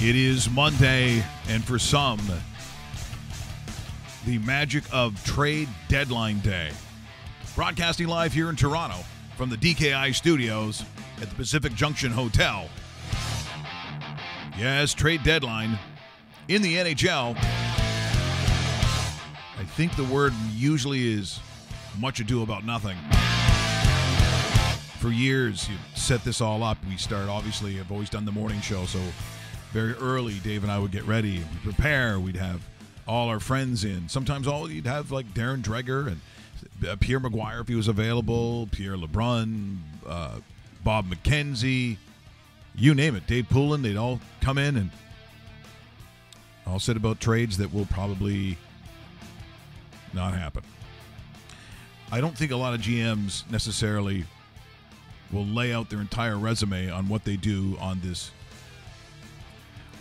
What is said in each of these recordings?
It is Monday, and for some, the magic of trade deadline day. Broadcasting live here in Toronto from the DKI studios at the Pacific Junction Hotel. Yes, trade deadline in the NHL. I think the word usually is much ado about nothing. For years, you set this all up. We start, obviously, I've always done the morning show, so very early, Dave and I would get ready, we'd prepare, we'd have all our friends in. Sometimes you'd have like Darren Dreger and Pierre Maguire if he was available, Pierre LeBrun, Bob McKenzie, you name it, Dave Poulin, they'd all come in and all said about trades that will probably not happen. I don't think a lot of GMs necessarily will lay out their entire resume on what they do on this.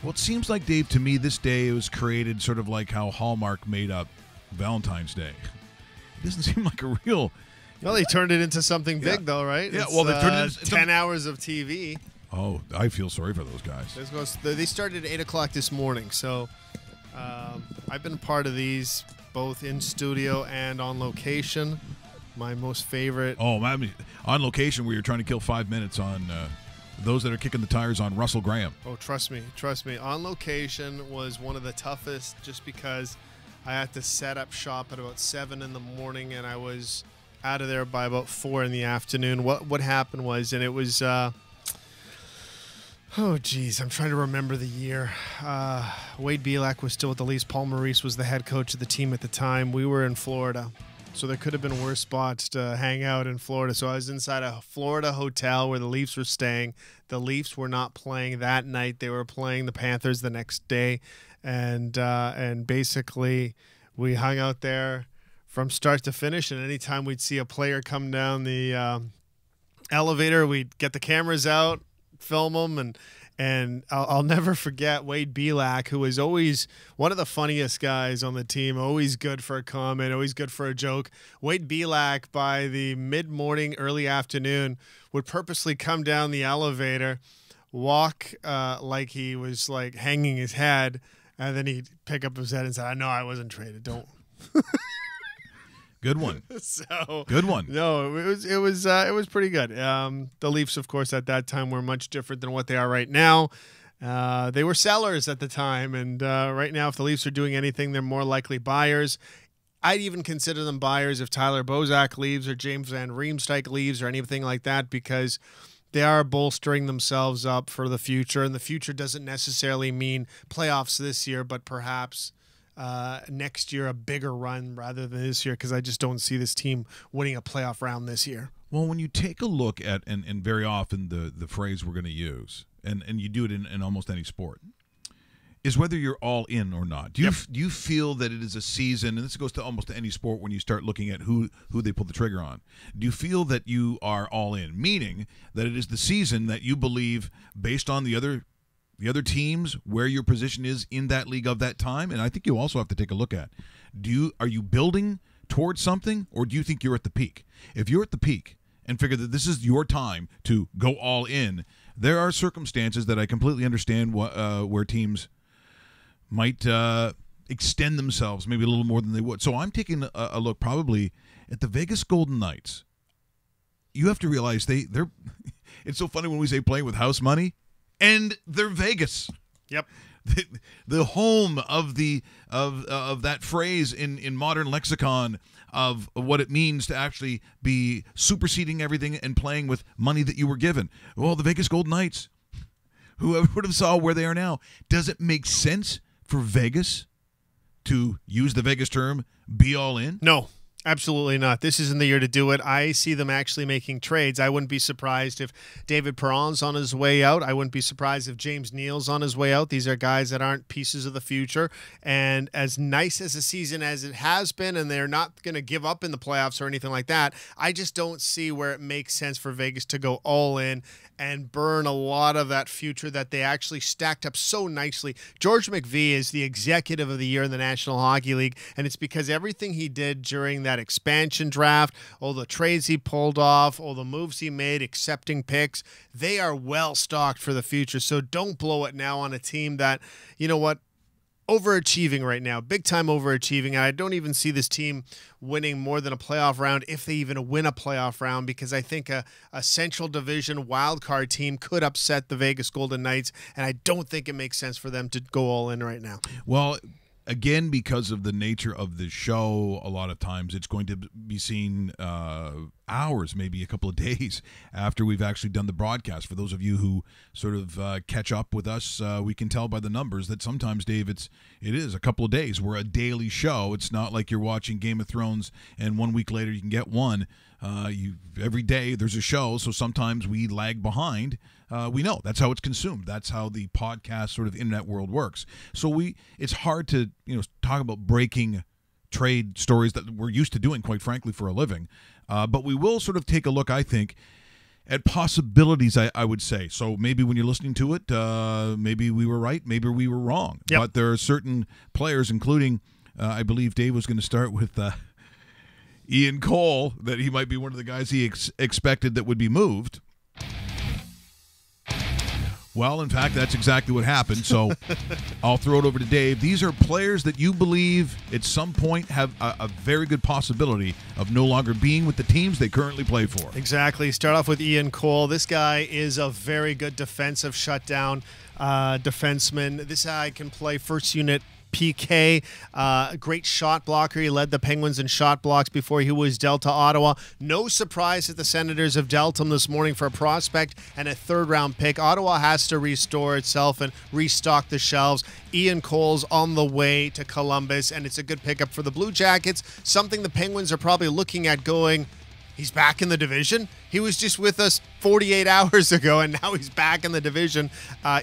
Well, it seems like, Dave, to me, this day was created sort of like how Hallmark made up Valentine's Day. It doesn't seem like a real... Well, they turned it into something big, though, right? Yeah, well, they turned it into 10 hours of TV. Oh, I feel sorry for those guys. They started at 8 o'clock this morning, so I've been a part of these both in studio and on location. My most favorite... Oh, man, on location where you're trying to kill 5 minutes on... those that are kicking the tires on Russell Graham. Oh, trust me. On location was one of the toughest just because I had to set up shop at about 7 in the morning and I was out of there by about 4 in the afternoon. What happened was, and it was, oh, geez, I'm trying to remember the year. Wade Belak was still with the Leafs. Paul Maurice was the head coach of the team at the time. We were in Florida. So there could have been worse spots to hang out in Florida. So I was inside a Florida hotel where the Leafs were staying. The Leafs were not playing that night. They were playing the Panthers the next day. And basically we hung out there from start to finish. And anytime we'd see a player come down the elevator, we'd get the cameras out, film them, and I'll never forget Wade Belak, who was always one of the funniest guys on the team, always good for a comment, always good for a joke. Wade Belak, by the mid-morning, early afternoon, would purposely come down the elevator, walk like he was like hanging his head, and then he'd pick up his head and say, "I know I wasn't traded. Don't." Good one. Good one. No, it was pretty good. The Leafs, of course, at that time were much different than what they are right now. They were sellers at the time, and right now, if the Leafs are doing anything, they're more likely buyers. I'd even consider them buyers if Tyler Bozak leaves or James Van Riemsdyk leaves or anything like that, because they are bolstering themselves up for the future, and the future doesn't necessarily mean playoffs this year, but perhaps next year a bigger run rather than this year, because I just don't see this team winning a playoff round this year. Well, when you take a look at, and very often the phrase we're going to use, and you do it in almost any sport, is whether you're all in or not. Do you feel that it is a season, and this goes to almost any sport when you start looking at who they pull the trigger on, do you feel that you are all in, meaning that it is the season that you believe, based on the other teams, where your position is in that league of that time? And I think you also have to take a look at, are you building towards something, or do you think you're at the peak? If you're at the peak and figure that this is your time to go all in, there are circumstances that I completely understand where teams might extend themselves maybe a little more than they would. So I'm taking a look probably at the Vegas Golden Knights. You have to realize they're it's so funny when we say playing with house money, and they're Vegas. Yep. The home of that phrase in modern lexicon of what it means to actually be superseding everything and playing with money that you were given. Well, the Vegas Golden Knights, whoever would have saw where they are now. Does it make sense for Vegas to use the Vegas term, be all in? No. Absolutely not. This isn't the year to do it. I see them actually making trades. I wouldn't be surprised if David Perron's on his way out. I wouldn't be surprised if James Neal's on his way out. These are guys that aren't pieces of the future. And as nice as a season as it has been, and they're not going to give up in the playoffs or anything like that, I just don't see where it makes sense for Vegas to go all in and burn a lot of that future that they actually stacked up so nicely. George McVie is the executive of the year in the National Hockey League, and it's because everything he did during that expansion draft, all the trades he pulled off, all the moves he made, accepting picks. They are well stocked for the future. So don't blow it now on a team that, you know what, overachieving right now, big time overachieving. And I don't even see this team winning more than a playoff round, if they even win a playoff round, because I think a Central Division wildcard team could upset the Vegas Golden Knights, and I don't think it makes sense for them to go all in right now. Well, again, because of the nature of the show, a lot of times it's going to be seen hours, maybe a couple of days after we've actually done the broadcast. For those of you who sort of catch up with us, we can tell by the numbers that sometimes, Dave, it is a couple of days. We're a daily show. It's not like you're watching Game of Thrones and 1 week later you can get one. Every day there's a show, so sometimes we lag behind. We know that's how it's consumed. That's how the podcast sort of internet world works. So it's hard to talk about breaking trade stories that we're used to doing, quite frankly, for a living. But we will sort of take a look, I think, at possibilities, I would say. So maybe when you're listening to it, maybe we were right, maybe we were wrong. Yep. But there are certain players, including, I believe Dave was going to start with Ian Cole, that he might be one of the guys he expected that would be moved. Well, in fact, that's exactly what happened. So I'll throw it over to Dave. These are players that you believe at some point have a very good possibility of no longer being with the teams they currently play for. Exactly. Start off with Ian Cole. This guy is a very good defensive shutdown defenseman. This guy can play first unit PK, great shot blocker. He led the Penguins in shot blocks before he was dealt to Ottawa. No surprise that the Senators have dealt him this morning for a prospect and a third-round pick. Ottawa has to restore itself and restock the shelves. Ian Cole's on the way to Columbus, and it's a good pickup for the Blue Jackets, something the Penguins are probably looking at going, he's back in the division. He was just with us 48 hours ago, and now he's back in the division.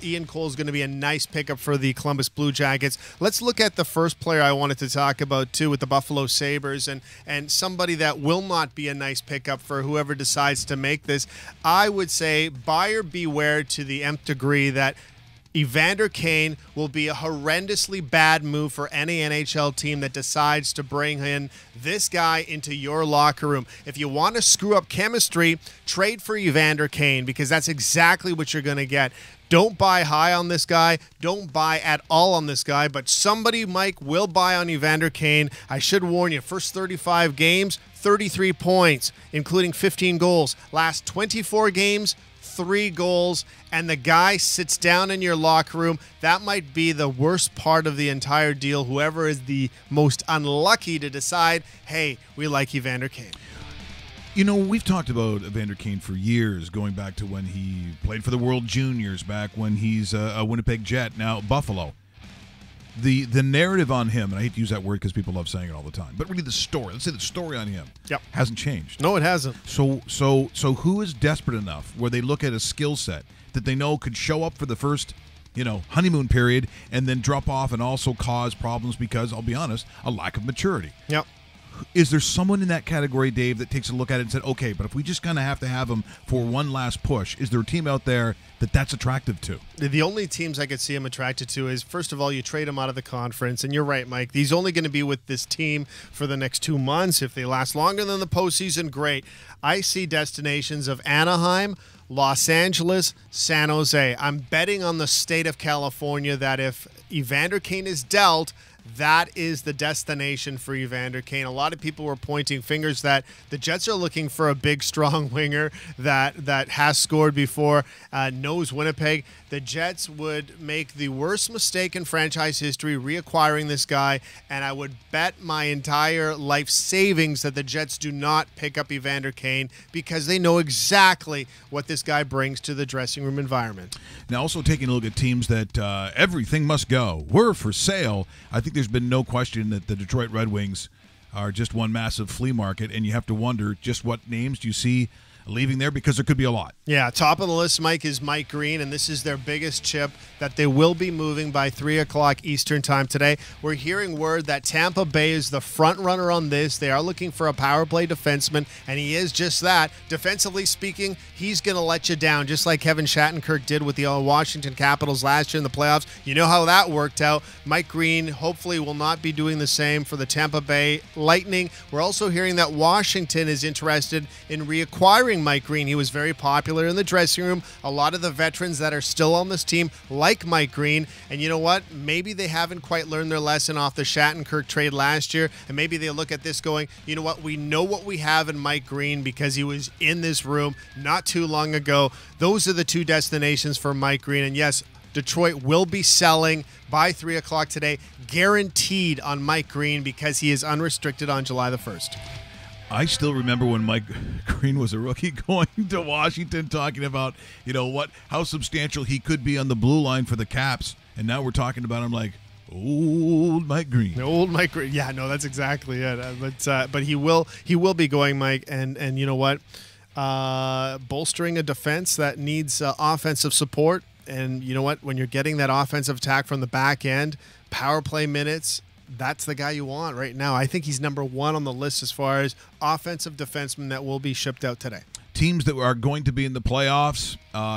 Ian Cole's going to be a nice pickup for the Columbus Blue Jackets. Let's look at the first player I wanted to talk about, too, with the Buffalo Sabres, and somebody that will not be a nice pickup for whoever decides to make this. I would say buyer beware to the nth degree that Evander Kane will be a horrendously bad move for any NHL team that decides to bring in this guy into your locker room. If you want to screw up chemistry, trade for Evander Kane, because that's exactly what you're going to get. Don't buy high on this guy. Don't buy at all on this guy. But somebody, Mike, will buy on Evander Kane. I should warn you, first 35 games, 33 points, including 15 goals. Last 24 games, 3 goals, and the guy sits down in your locker room. That might be the worst part of the entire deal. Whoever is the most unlucky to decide, hey, we like Evander Kane. You know, we've talked about Evander Kane for years, going back to when he played for the World Juniors, back when he's a Winnipeg Jet, now Buffalo. The narrative on him, and I hate to use that word because people love saying it all the time, but really the story, let's say the story on him hasn't changed. No, it hasn't. So who is desperate enough where they look at a skill set that they know could show up for the first, honeymoon period and then drop off and also cause problems because, I'll be honest, a lack of maturity? Yep. Is there someone in that category, Dave, that takes a look at it and said, okay, but if we just kind of have to have him for one last push, is there a team out there that's attractive to? The only teams I could see him attracted to is, first of all, you trade him out of the conference, and you're right, Mike. He's only going to be with this team for the next 2 months. If they last longer than the postseason, great. I see destinations of Anaheim, Los Angeles, San Jose. I'm betting on the state of California that if Evander Kane is dealt, that is the destination for Evander Kane. A lot of people were pointing fingers that the Jets are looking for a big, strong winger that has scored before, knows Winnipeg. The Jets would make the worst mistake in franchise history reacquiring this guy, and I would bet my entire life savings that the Jets do not pick up Evander Kane because they know exactly what this guy brings to the dressing room environment. Now, also taking a look at teams that everything must go. We're for sale. I think there's been no question that the Detroit Red Wings are just one massive flea market, and you have to wonder just what names do you see leaving there because there could be a lot. Yeah, top of the list, Mike, is Mike Green, and this is their biggest chip that they will be moving by 3 o'clock Eastern time today. We're hearing word that Tampa Bay is the front runner on this. They are looking for a power play defenseman, and he is just that. Defensively speaking, he's going to let you down, just like Kevin Shattenkirk did with the Washington Capitals last year in the playoffs. You know how that worked out. Mike Green hopefully will not be doing the same for the Tampa Bay Lightning. We're also hearing that Washington is interested in reacquiring Mike Green. He was very popular in the dressing room. A lot of the veterans that are still on this team like Mike Green. And you know what? Maybe they haven't quite learned their lesson off the Shattenkirk trade last year. And maybe they look at this going, you know what? We know what we have in Mike Green because he was in this room not too long ago. Those are the two destinations for Mike Green. And yes, Detroit will be selling by 3 o'clock today, guaranteed on Mike Green because he is unrestricted on July the 1st. I still remember when Mike Green was a rookie going to Washington talking about, how substantial he could be on the blue line for the Caps. And now we're talking about him like old Mike Green. Old Mike Green. Yeah, no, that's exactly it. But he will be going, Mike. And you know what? Bolstering a defense that needs offensive support. And you know what? When you're getting that offensive attack from the back end, power play minutes, that's the guy you want right now. I think he's number one on the list as far as offensive defensemen that will be shipped out today. Teams that are going to be in the playoffs,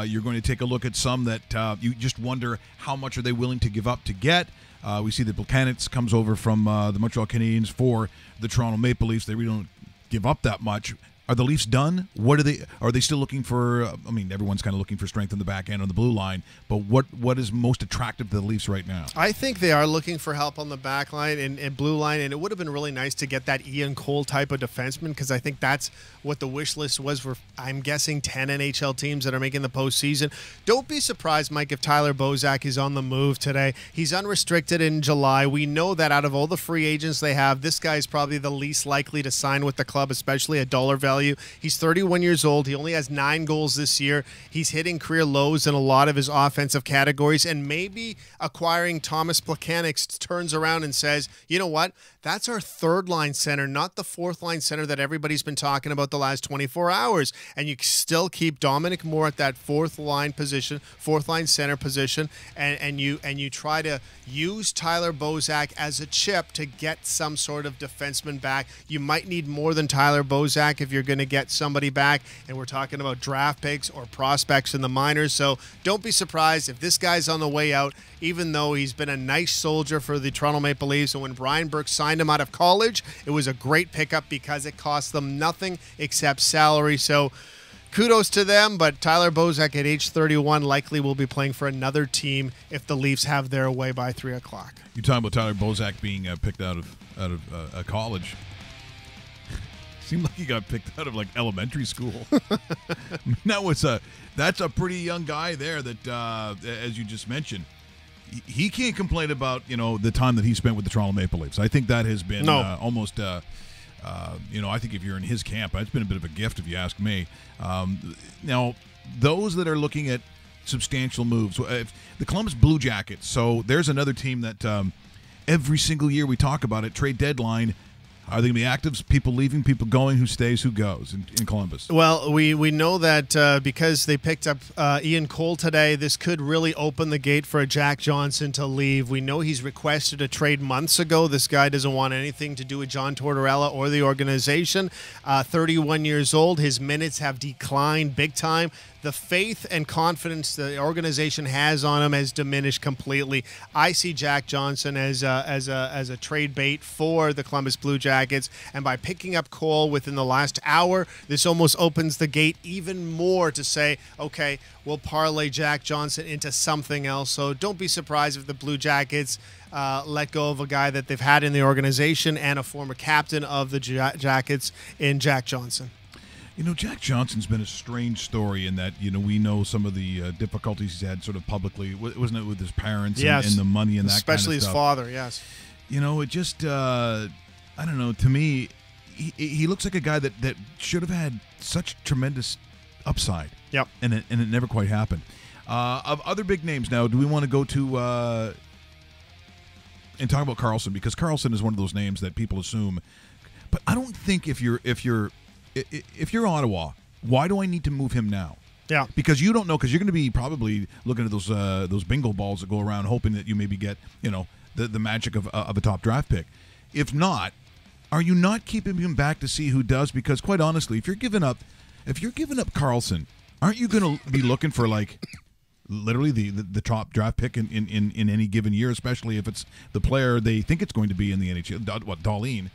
you're going to take a look at some that you just wonder how much are they willing to give up to get. We see that Buchanan comes over from the Montreal Canadiens for the Toronto Maple Leafs. They really don't give up that much. Are the Leafs done? Are they still looking for? Everyone's kind of looking for strength in the back end on the blue line. But what is most attractive to the Leafs right now? I think they are looking for help on the back line and blue line, and it would have been really nice to get that Ian Cole type of defenseman because I think that's what the wish list was for. I'm guessing 10 NHL teams that are making the postseason. Don't be surprised, Mike, if Tyler Bozak is on the move today. He's unrestricted in July. We know that out of all the free agents they have, this guy is probably the least likely to sign with the club, especially a dollar value. He's 31 years old. He only has 9 goals this year. He's hitting career lows in a lot of his offensive categories, and maybe acquiring Thomas Plekanec turns around and says, you know what? That's our third-line center, not the fourth-line center that everybody's been talking about the last 24 hours. And you still keep Dominic Moore at that fourth-line position, fourth-line center position, and you try to use Tyler Bozak as a chip to get some sort of defenseman back. You might need more than Tyler Bozak if you're going to get somebody back, and we're talking about draft picks or prospects in the minors. So don't be surprised if this guy's on the way out, even though he's been a nice soldier for the Toronto Maple Leafs. And when Brian Burke signed him out of college, it was a great pickup because it cost them nothing except salary. So kudos to them, but Tyler Bozak at age 31 likely will be playing for another team if the Leafs have their way by 3 o'clock. You're talking about Tyler Bozak being picked out of college. Seemed like he got picked out of like elementary school. That's a pretty young guy there that, as you just mentioned, he can't complain about the time that he spent with the Toronto Maple Leafs. I think that has been almost. I think if you're in his camp, it's been a bit of a gift if you ask me. Now, those that are looking at substantial moves, the Columbus Blue Jackets. So there's another team that every single year we talk about it. Trade deadline. Are they going to be active? People leaving, people going, who stays, who goes in Columbus? Well, we know that because they picked up Ian Cole today, this could really open the gate for a Jack Johnson to leave. We know he's requested a trade months ago. This guy doesn't want anything to do with John Tortorella or the organization. 31 years old. His minutes have declined big time. The faith and confidence the organization has on him has diminished completely. I see Jack Johnson as a trade bait for the Columbus Blue Jackets, and by picking up Cole within the last hour, this almost opens the gate even more to say, okay, we'll parlay Jack Johnson into something else. So don't be surprised if the Blue Jackets let go of a guy that they've had in the organization and a former captain of the Jackets in Jack Johnson. Jack Johnson's been a strange story in that, we know some of the difficulties he's had sort of publicly, wasn't it, with his parents and the money and that especially kind of stuff. Especially his father, yes. It just, I don't know, to me, he looks like a guy that should have had such tremendous upside. Yep. And it never quite happened. Of other big names now, do we want to go to and talk about Karlsson? Because Karlsson is one of those names that people assume. But I don't think if you're Ottawa Why do I need to move him now? Yeah. Because you don't know, because you're going to be probably looking at those bingo balls that go around hoping that you maybe get, the magic of a top draft pick. If not, are you not keeping him back to see who does? Because quite honestly, if you're giving up Carlson, aren't you going to be looking for literally the top draft pick in any given year, especially if it's the player they think it's going to be in the NHL? Dahlin.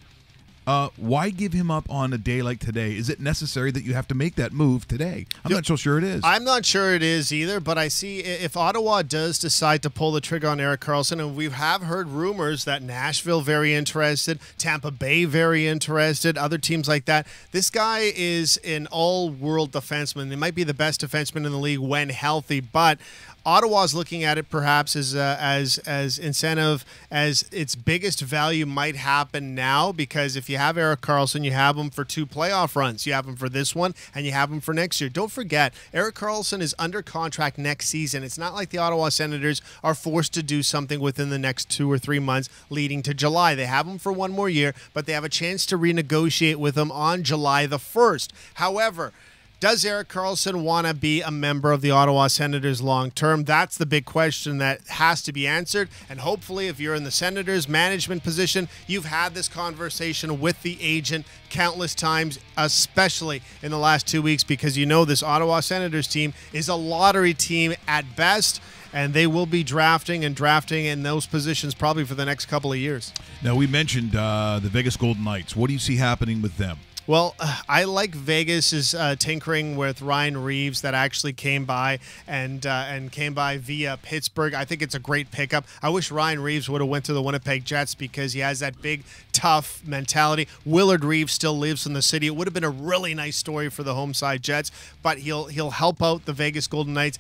Why give him up on a day like today? Is it necessary that you have to make that move today? I'm not so sure it is. I'm not sure it is either, but I see if Ottawa does decide to pull the trigger on Erik Karlsson, and we have heard rumors that Nashville very interested, Tampa Bay very interested, other teams like that. This guy is an all-world defenseman. He might be the best defenseman in the league when healthy, but Ottawa's looking at it perhaps as incentive, as its biggest value might happen now, because if you have Erik Karlsson, you have him for 2 playoff runs. You have him for this one, and you have him for next year. Don't forget, Erik Karlsson is under contract next season. It's not like the Ottawa Senators are forced to do something within the next 2 or 3 months leading to July. They have him for 1 more year, but they have a chance to renegotiate with him on July the 1st. However, does Erik Karlsson want to be a member of the Ottawa Senators long term? That's the big question that has to be answered. And hopefully, if you're in the Senators management position, you've had this conversation with the agent countless times, especially in the last 2 weeks, because this Ottawa Senators team is a lottery team at best, and they will be drafting in those positions probably for the next couple of years. Now, we mentioned the Vegas Golden Knights. What do you see happening with them? Well, I like Vegas' tinkering with Ryan Reeves that actually came by and came by via Pittsburgh. I think it's a great pickup. I wish Ryan Reeves would have went to the Winnipeg Jets because he has that big, tough mentality. Willard Reeves still lives in the city. It would have been a really nice story for the home side Jets, but he'll help out the Vegas Golden Knights.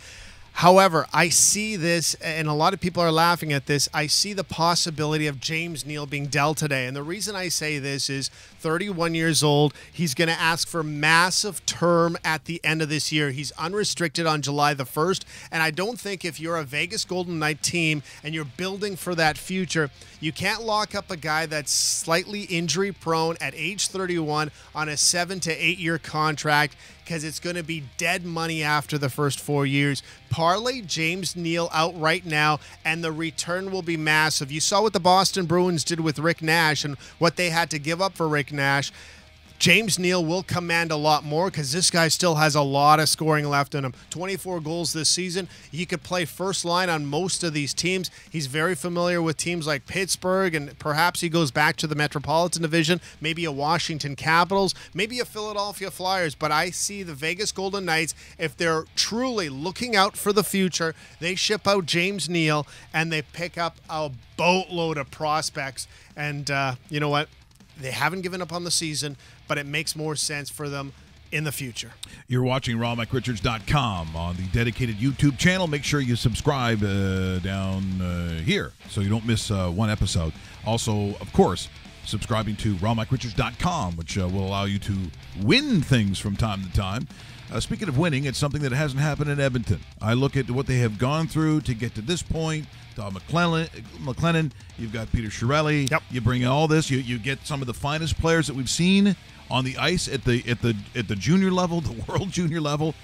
However, I see this, and a lot of people are laughing at this, I see the possibility of James Neal being dealt today. And the reason I say this is 31 years old. He's going to ask for massive term at the end of this year. He's unrestricted on July the 1st. And I don't think if you're a Vegas Golden Knight team and you're building for that future, you can't lock up a guy that's slightly injury prone at age 31 on a 7 to 8 year contract, because it's going to be dead money after the first 4 years. Parlay James Neal out right now, and the return will be massive. You saw what the Boston Bruins did with Rick Nash and what they had to give up for Rick Nash. James Neal will command a lot more because this guy still has a lot of scoring left in him. 24 goals this season. He could play first line on most of these teams. He's very familiar with teams like Pittsburgh, and perhaps he goes back to the Metropolitan Division, maybe a Washington Capitals, maybe a Philadelphia Flyers. But I see the Vegas Golden Knights, if they're truly looking out for the future, they ship out James Neal and they pick up a boatload of prospects. And you know what? They haven't given up on the season, but it makes more sense for them in the future. You're watching RawMikeRichards.com on the dedicated YouTube channel. Make sure you subscribe down here so you don't miss one episode. Also, of course, subscribing to RawMikeRichards.com, which will allow you to win things from time to time. Speaking of winning, it's something that hasn't happened in Edmonton. I look at what they have gone through to get to this point. Todd McLennan, you've got Peter Chiarelli. Yep. You bring in all this. You get some of the finest players that we've seen on the ice at the junior level, the world junior level,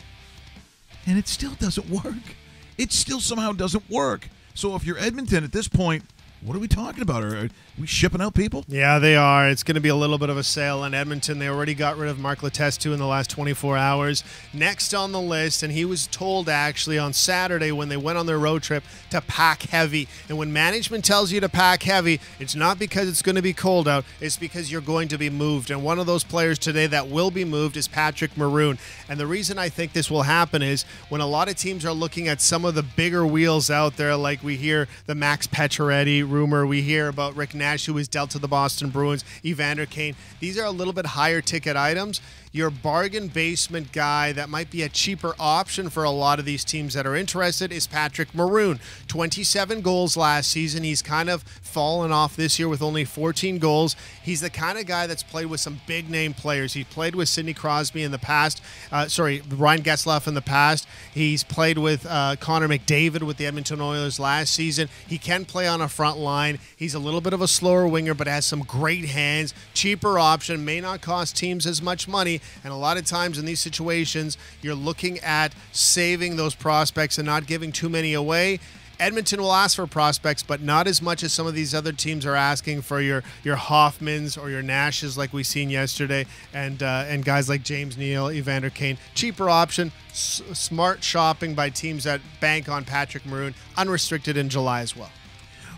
and it still doesn't work. It still somehow doesn't work. So if you're Edmonton at this point, what are we talking about? Are we shipping out people? Yeah, they are. It's going to be a little bit of a sale in Edmonton. They already got rid of Mark Letestu in the last 24 hours. Next on the list, and he was told actually on Saturday when they went on their road trip to pack heavy. And when management tells you to pack heavy, it's not because it's going to be cold out. It's because you're going to be moved. And one of those players today that will be moved is Patrick Maroon. And the reason I think this will happen is when a lot of teams are looking at some of the bigger wheels out there, like we hear the Max Pacioretty rumor, we hear about Rick Nash, who was dealt to the Boston Bruins, Evander Kane. These are a little bit higher ticket items. Your bargain basement guy that might be a cheaper option for a lot of these teams that are interested is Patrick Maroon. 27 goals last season. He's kind of fallen off this year with only 14 goals. He's the kind of guy that's played with some big name players. He played with Sidney Crosby in the past. Ryan Getzlaf in the past. He's played with Connor McDavid with the Edmonton Oilers last season. He can play on a front line. He's a little bit of a slower winger, but has some great hands. Cheaper option. May not cost teams as much money, money. And a lot of times in these situations, you're looking at saving those prospects and not giving too many away. Edmonton will ask for prospects, but not as much as some of these other teams are asking for your Hoffmans or your Nashes like we seen yesterday, and guys like James Neal, Evander Kane. Cheaper option, smart shopping by teams that bank on Patrick Maroon, unrestricted in July as well.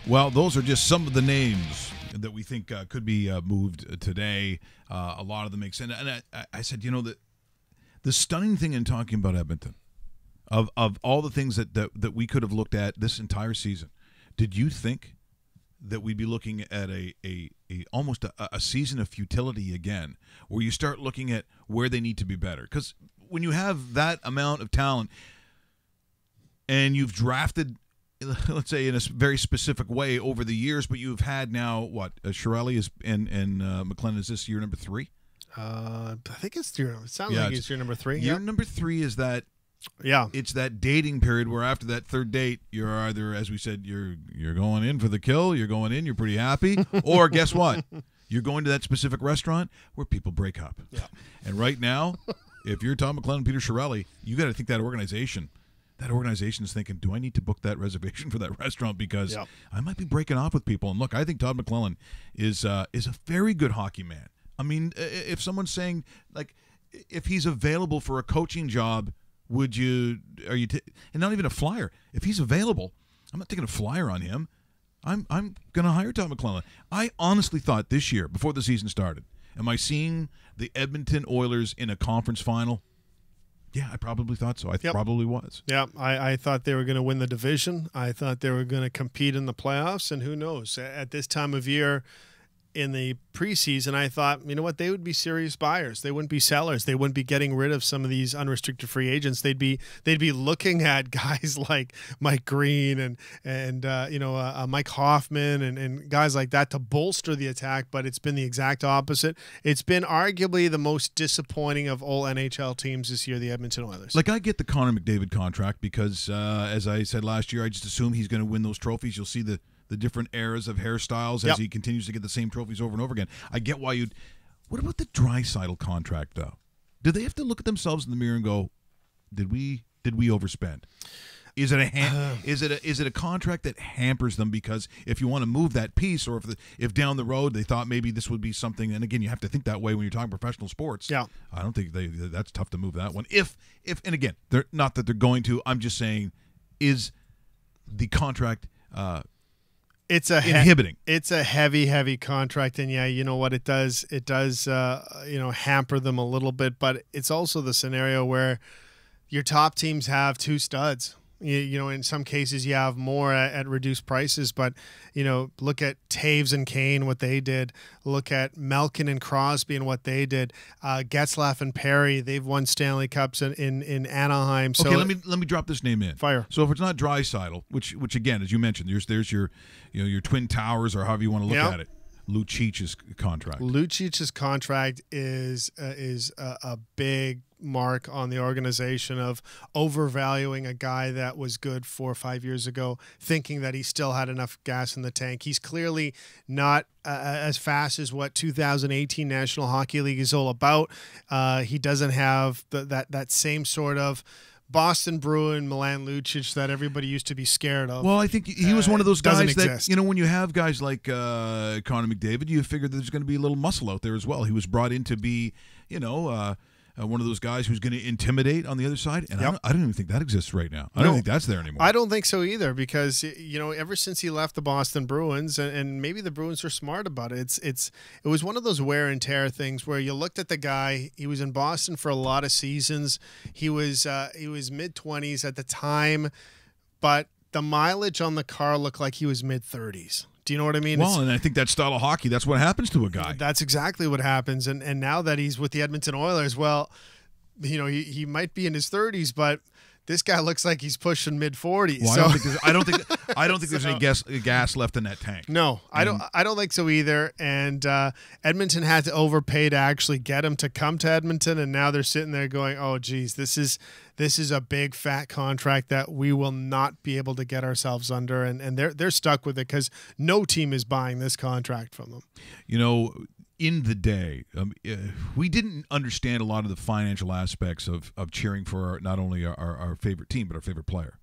Well, those are just some of the names that we think could be moved today. A lot of them make sense. And I said, the stunning thing in talking about Edmonton, of all the things that we could have looked at this entire season, did you think that we'd be looking at almost a season of futility again, where you start looking at where they need to be better? Because when you have that amount of talent and you've drafted, let's say, in a very specific way over the years, but you've had now what, Chiarelli and McLennan, is this year number 3? I think it's year. It sounds like it's year number 3. Year number 3 is that. Yeah, it's that dating period where after that third date, you're either, as we said, you're going in for the kill, you're going in, you're pretty happy, or guess what? You're going to that specific restaurant where people break up. Yeah. And right now, if you're Tom McLennan, Peter Chiarelli, you got to think that organization is thinking, do I need to book that reservation for that restaurant because I might be breaking off with people? And look, I think Todd McLellan is a very good hockey man. I mean, if someone's saying, like, if he's available for a coaching job, and not even a flyer. If he's available, I'm not taking a flyer on him. I'm going to hire Tom McLellan. I honestly thought this year, before the season started, am I seeing the Edmonton Oilers in a conference final? Yeah, I probably thought so. I probably was. Yeah, I thought they were going to win the division. I thought they were going to compete in the playoffs, and who knows? At this time of year, in the preseason, I thought, you know what, they would be serious buyers. They wouldn't be sellers. They wouldn't be getting rid of some of these unrestricted free agents. They'd be looking at guys like Mike Green and Mike Hoffman and guys like that to bolster the attack. But it's been the exact opposite. It's been arguably the most disappointing of all NHL teams this year, the Edmonton Oilers. Like, I get the Connor McDavid contract because, as I said last year, I just assume he's going to win those trophies. You'll see the different eras of hairstyles as he continues to get the same trophies over and over again. I get why you'd. What about the Draisaitl contract, though? Do they have to look at themselves in the mirror and go, "Did we overspend?" Is it a contract that hampers them because if you want to move that piece, or if down the road they thought maybe this would be something, and again you have to think that way when you're talking professional sports. Yeah, I don't think that's tough to move that one. If and again, they're not that they're going to. I'm just saying, is the contract. It's inhibiting. It's a heavy contract, and yeah, you know what it does. It does, hamper them a little bit. But it's also the scenario where your top teams have 2 studs. In some cases you have more at reduced prices, but look at Taves and Kane, what they did. Look at Malkin and Crosby and what they did. Getzlaf and Perry, they've won Stanley Cups in Anaheim. So okay, let me drop this name in. Fire. So if it's not Draisaitl, which again, as you mentioned, there's your your Twin Towers, or however you want to look at it. Lucic's contract. Lucic's contract is a big mark on the organization of overvaluing a guy that was good 4 or 5 years ago, thinking that he still had enough gas in the tank. He's clearly not as fast as what 2018 National Hockey League is all about. He doesn't have that same sort of Boston Bruin, Milan Lucic that everybody used to be scared of. Well, I think he was one of those guys that, when you have guys like Connor McDavid, you figure there's going to be a little muscle out there as well. He was brought in to be, one of those guys who's going to intimidate on the other side, and I don't even think that exists right now. I don't think that's there anymore. I don't think so either, because ever since he left the Boston Bruins, and maybe the Bruins are smart about it. It was one of those wear and tear things where you looked at the guy. He was in Boston for a lot of seasons. He was mid-20s at the time, but the mileage on the car looked like he was mid-30s. Do you know what I mean? Well, and I think that style of hockey, that's what happens to a guy. That's exactly what happens. And now that he's with the Edmonton Oilers, well, he might be in his 30s, but this guy looks like he's pushing mid-40s. Well, so. I don't think there's any gas left in that tank. No, I don't think so either. And Edmonton had to overpay to actually get him to come to Edmonton, and now they're sitting there going, "Oh, geez, this is a big fat contract that we will not be able to get ourselves under," and they're stuck with it because no team is buying this contract from them. in the day, we didn't understand a lot of the financial aspects of cheering for not only our favorite team, but our favorite player.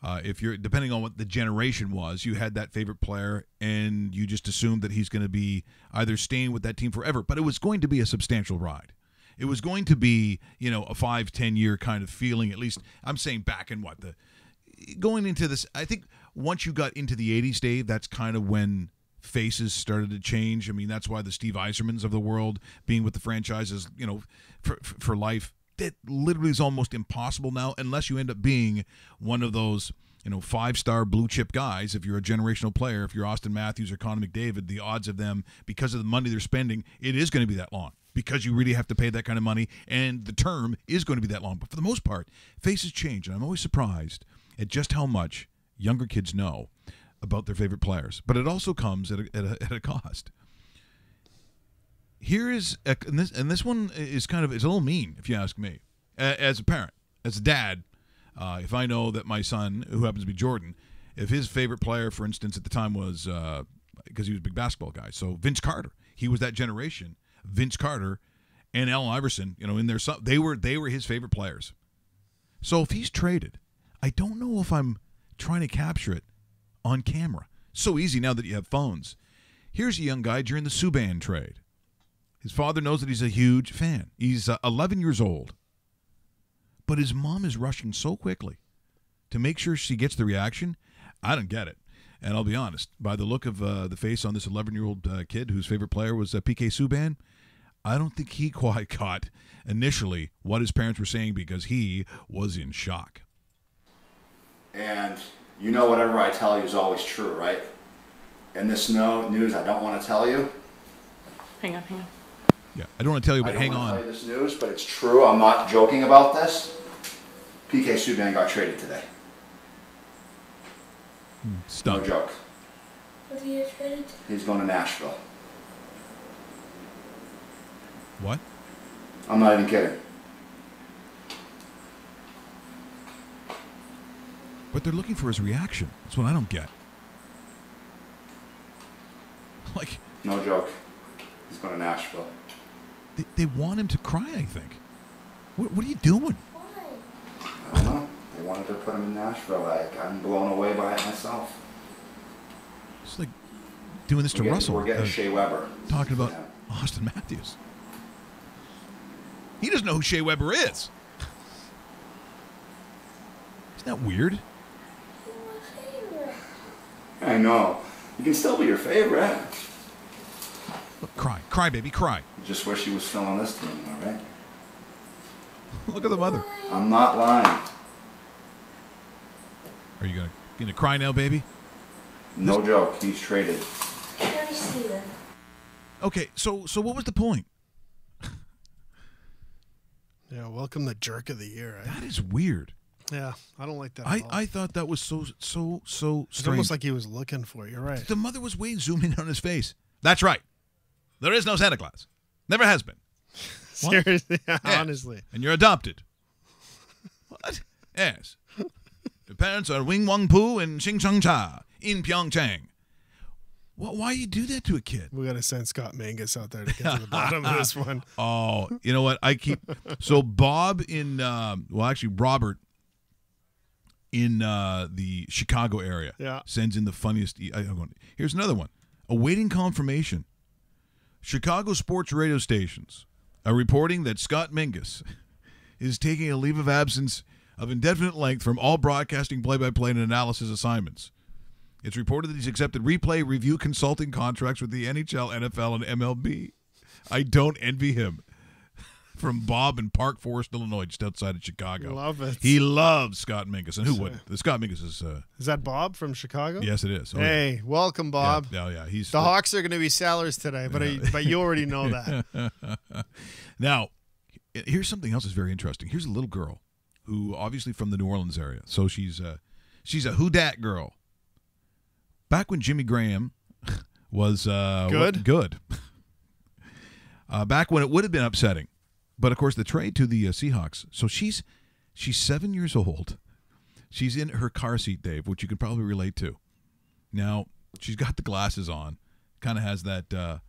If you're depending on what the generation was, you had that favorite player, and you just assumed that he's going to be either staying with that team forever. But it was going to be a substantial ride. It was going to be, a 5-10 year kind of feeling. At least I'm saying back in going into this. I think once you got into the 80s, Dave, that's kind of when faces started to change. I mean, that's why the Steve Yzermans of the world being with the franchises, for life. That literally is almost impossible now, unless you end up being one of those, 5-star blue chip guys. If you're a generational player, if you're Austin Matthews or Connor McDavid, the odds of them, because of the money they're spending, it is going to be that long, because you really have to pay that kind of money, and the term is going to be that long. But for the most part, faces change, and I'm always surprised at just how much younger kids know about their favorite players. But it also comes at a cost. Here is, and this one is it's a little mean, if you ask me. As a parent, as a dad, if I know that my son, who happens to be Jordan, if his favorite player, for instance, at the time was, because he was a big basketball guy, so Vince Carter, he was that generation. Vince Carter and Allen Iverson, in their they were his favorite players. So if he's traded, I don't know if I'm trying to capture it on camera. So easy now that you have phones. Here's a young guy during the Subban trade. His father knows that he's a huge fan. He's 11 years old. But his mom is rushing so quickly to make sure she gets the reaction. I don't get it. And I'll be honest, by the look of the face on this 11-year-old kid whose favorite player was PK Subban, I don't think he quite caught initially what his parents were saying, because he was in shock. And whatever I tell you is always true, right? And this news I don't want to tell you. Hang on. Yeah, I don't want to tell you, but hang on. I don't want to tell you this news, but it's true. I'm not joking about this. PK Subban got traded today. Stunned. No joke. What did he get traded? He's going to Nashville. What? I'm not even kidding. But they're looking for his reaction. That's what I don't get. No joke. He's going to Nashville. They want him to cry, I think. What are you doing? Why? I don't know. They wanted to put him in Nashville. I'm blown away by it myself. It's like doing this to Russell. We're getting Shea Weber. Talking about Austin Matthews. He doesn't know who Shea Weber is. Isn't that weird? He's my favorite. I know. You can still be your favorite. Look, cry, baby, cry. Just wish he was still on this team, all right? Look at the mother. I'm not lying. Are you gonna cry now, baby? No joke. He's traded. Let me see them. Okay, so what was the point? Yeah, welcome the jerk of the year. Right? That is weird. Yeah, I don't like that at all. I thought that was so strange. It's almost like he was looking for it. You're right. The mother was waiting, zooming in on his face. That's right. There is no Santa Claus. Never has been. Seriously, Yeah. honestly. And you're adopted. What? Yes. Your parents are Wing Wang Pu and Xing Chang Cha in Pyeongchang. Why do you do that to a kid? We got to send Scott Mangus out there to get to the bottom of this one. Oh, you know what? So Bob Robert in the Chicago area sends in the funniest. Here's another one. Awaiting confirmation. Chicago sports radio stations are reporting that Scott Mingus is taking a leave of absence of indefinite length from all broadcasting play-by-play and analysis assignments. It's reported that he's accepted replay review consulting contracts with the NHL, NFL, and MLB. I don't envy him. From Bob in Park Forest, Illinois, just outside of Chicago. Love it. He loves Scott Mingus. And who wouldn't? The Scott Mingus is... Is that Bob from Chicago? Yes, it is. Oh, hey, yeah. welcome, Bob. Yeah. He's the Hawks are going to be sellers today, but you already know that. Now, here's something else that's very interesting. Here's a little girl who, obviously from the New Orleans area. So she's a who dat girl. Back when Jimmy Graham was good. Back when it would have been upsetting. But, of course, the trade to the Seahawks. So she's 7 years old. She's in her car seat, Dave, which you could probably relate to. Now, she's got the glasses on. Kind of has that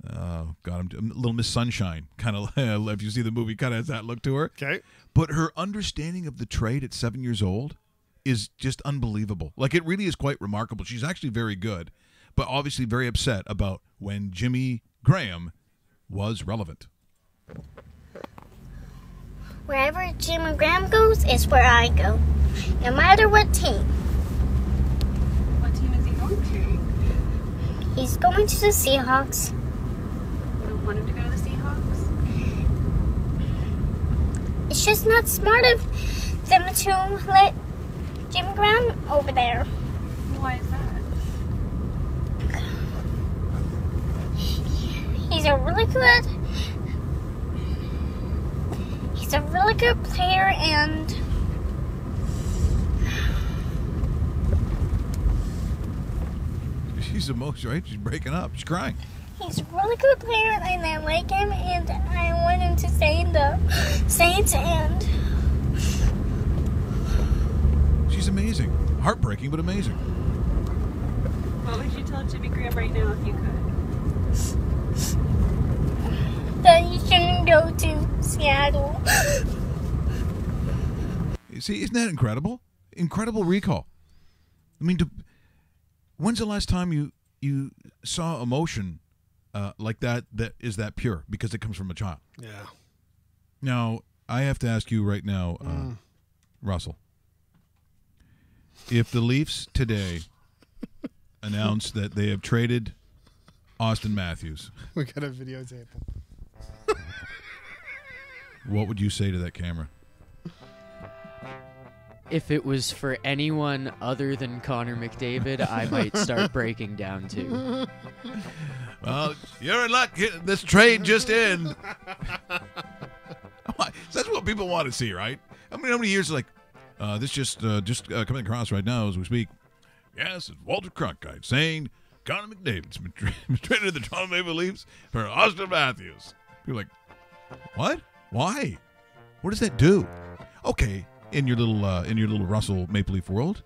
God, I'm Little Miss Sunshine. Kind of, if you see the movie, kind of has that look to her. Okay. But her understanding of the trade at 7 years old is just unbelievable. Like, it really is quite remarkable. She's actually very good, but obviously very upset about when Jimmy Graham was relevant. Wherever Jimmy Graham goes is where I go, no matter what team. What team is he going to? He's going to the Seahawks. You don't want him to go to the Seahawks? It's just not smart of them to let Jimmy Graham over there. Why is that? He's a really good player, and She's emotional, right? She's breaking up. She's crying. he's a really good player, and I like him, and I want him to stay in the Saints, and She's amazing. Heartbreaking, but amazing. What would you tell Jimmy Graham right now if you could? that he shouldn't go to Seattle. You see, isn't that incredible? Incredible recall. I mean, when's the last time you saw emotion like that is that pure because it comes from a child? Yeah. Now, I have to ask you right now, Russell, if the Leafs today announce that they have traded Austin Matthews, We got to videotape him. what would you say to that camera? If it was for anyone other than Connor McDavid, I might start breaking down too. Well, you're in luck. This trade just in. That's what people want to see, right? How many years like this just coming across right now as we speak? Yes, it's Walter Cronkite saying Connor McDavid's been traded to the Toronto Maple Leafs for Austin Matthews. People are like, what? Why? What does that do? Okay, in your little Russell Maple Leaf world,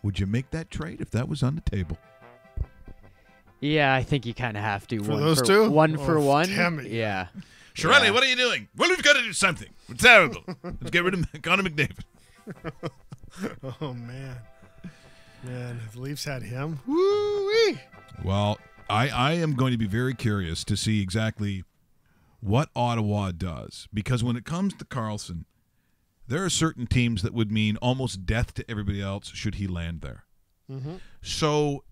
would you make that trade if that was on the table? Yeah, I think you kind of have to. For those two? One for Oh, one. damn it. Yeah. Shirley, Yeah. what are you doing? Well, we've got to do something. It's terrible. Let's get rid of Connor McDavid. Oh, man. Man, if the Leafs had him, woo-wee. Well, I am going to be very curious to see exactly what Ottawa does, because when it comes to Karlsson, there are certain teams that would mean almost death to everybody else should he land there. Mm-hmm. So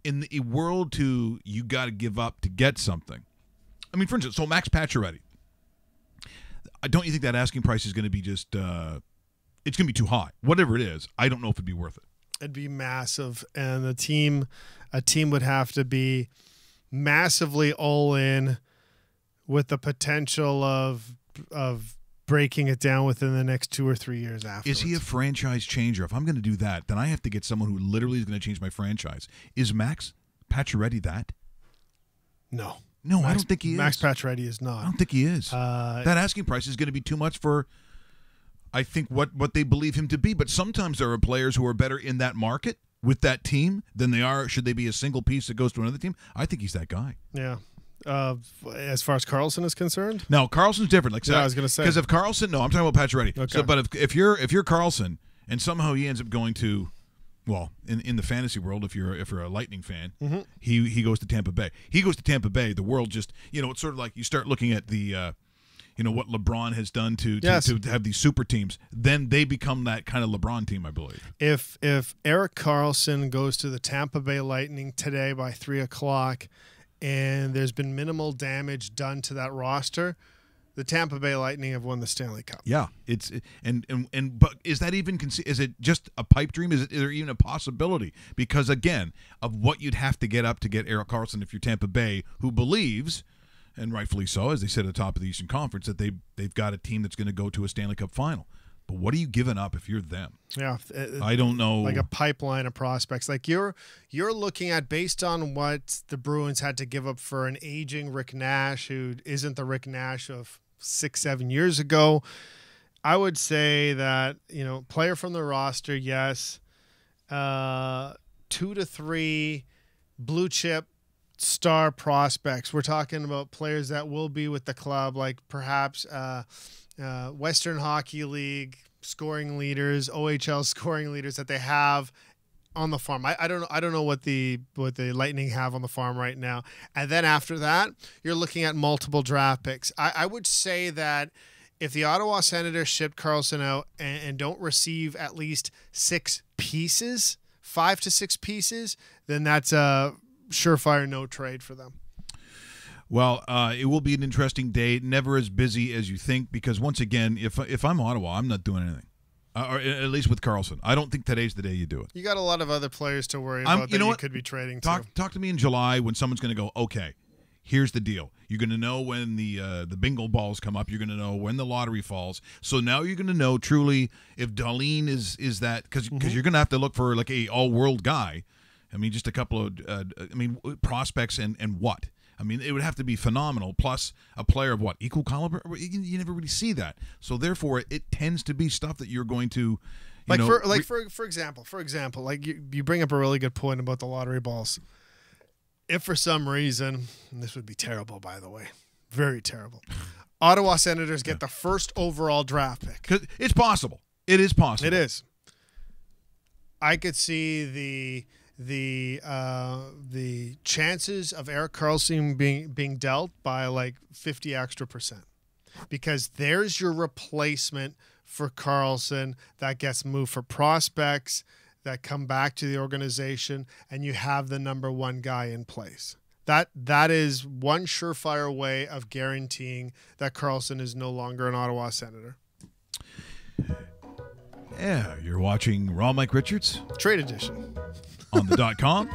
in the world you got to give up to get something. I mean, for instance, so Max Pacioretty, don't you think that asking price is going to be just it's going to be too high? Whatever it is, I don't know if it'd be worth it. It'd be massive, and a team would have to be massively all in with the potential of breaking it down within the next 2 or 3 years afterwards. Is he a franchise changer? If I'm going to do that, then I have to get someone who literally is going to change my franchise. Is Max Pacioretty that? No. No, I don't think he is. Max Pacioretty is I not. don't think he is. That asking price is going to be too much for, I think, what they believe him to be. But sometimes there are players who are better in that market with that team than they are should they be a single piece that goes to another team. I think he's that guy. Yeah. As far as Karlsson is concerned? Now, Carlson's different. Like, Yeah, I was gonna say. because if Karlsson, no, I'm talking about Pacioretty. Okay. So, but if you're Karlsson and somehow he ends up going to, well, in the fantasy world, if you're a Lightning fan, Mm-hmm. he goes to Tampa Bay. He goes to Tampa Bay. The world just, it's sort of like you start looking at the, what LeBron has done to have these super teams. Then they become that kind of LeBron team, I believe. If Erik Karlsson goes to the Tampa Bay Lightning today by 3:00 and there's been minimal damage done to that roster, the Tampa Bay Lightning have won the Stanley Cup. Yeah, it's but is that even is it just a pipe dream? Is there even a possibility? Because again, of what you'd have to get up to get Erik Karlsson if you're Tampa Bay, who believes, and rightfully so, as they said at the top of the Eastern Conference, that they've got a team that's going to go to a Stanley Cup final. But what are you giving up if you're them? Yeah, I don't know. like a pipeline of prospects. Like you're looking at, based on what the Bruins had to give up for an aging Rick Nash, who isn't the Rick Nash of 6-7 years ago. I would say that, player from the roster, yes. 2 to 3 blue chip star prospects. We're talking about players that will be with the club, like perhaps Western Hockey League scoring leaders, OHL scoring leaders that they have on the farm. I don't know what the Lightning have on the farm right now. And then after that, you're looking at multiple draft picks. I would say that if the Ottawa Senators ship Karlsson out and don't receive at least 6 pieces, 5 to 6 pieces, then that's a surefire no trade for them. Well, it will be an interesting day. Never as busy as you think, because once again, if I'm Ottawa, I'm not doing anything. Or at least with Karlsson. I don't think today's the day you do it. You got a lot of other players to worry about that you could be trading to. Talk to me in July when someone's going to go, okay, here's the deal. You're going to know when the bingo balls come up. You're going to know when the lottery falls. So now you're going to know truly if Dahlin is that, because you're going to have to look for like a all-world guy. I mean, just a couple of prospects and what? I mean, it would have to be phenomenal, plus a player of what, equal caliber? You never really see that. So therefore, it tends to be stuff that you're going to, for example, like you bring up a really good point about the lottery balls. If for some reason, and this would be terrible, by the way, very terrible, Ottawa Senators get the first overall draft pick. 'Cause it's possible. It is possible. It is. I could see the chances of Erik Karlsson being dealt by like 50 extra %, because there's your replacement for Karlsson that gets moved for prospects that come back to the organization, and you have the number 1 guy in place. That is one surefire way of guaranteeing that Karlsson is no longer an Ottawa Senator. Yeah, you're watching Raw Mike Richards Trade Edition on the .com,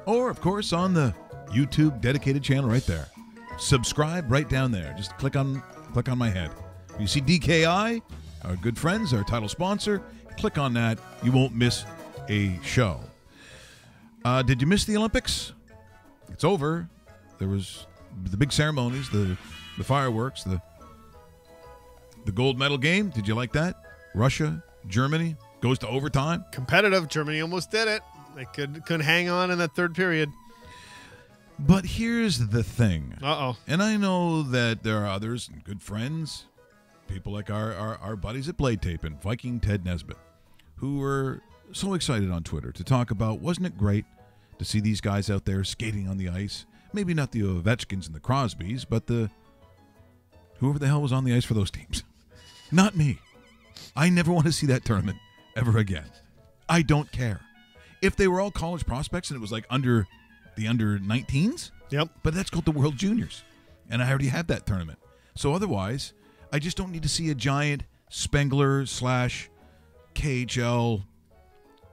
or of course on the YouTube dedicated channel right there. Subscribe right down there. Just click on my head. You see DKI, our good friends, our title sponsor. Click on that. You won't miss a show. Did you miss the Olympics? It's over. There was the big ceremonies, the fireworks, the gold medal game. Did you like that? Russia, Germany goes to overtime. Competitive. Germany almost did it. They couldn't hang on in that third period. But here's the thing. Uh-oh. And I know that there are others, good friends, people like our buddies at Blade Tape and Viking Ted Nesbitt, who were so excited on Twitter to talk about, wasn't it great to see these guys out there skating on the ice? Maybe not the Ovechkins and the Crosbys, but whoever the hell was on the ice for those teams. Not me. I never want to see that tournament ever again. I don't care. If they were all college prospects and it was like under 19s, yep. But that's called the World Juniors, and I already have that tournament. So otherwise, I just don't need to see a giant Spengler/KHL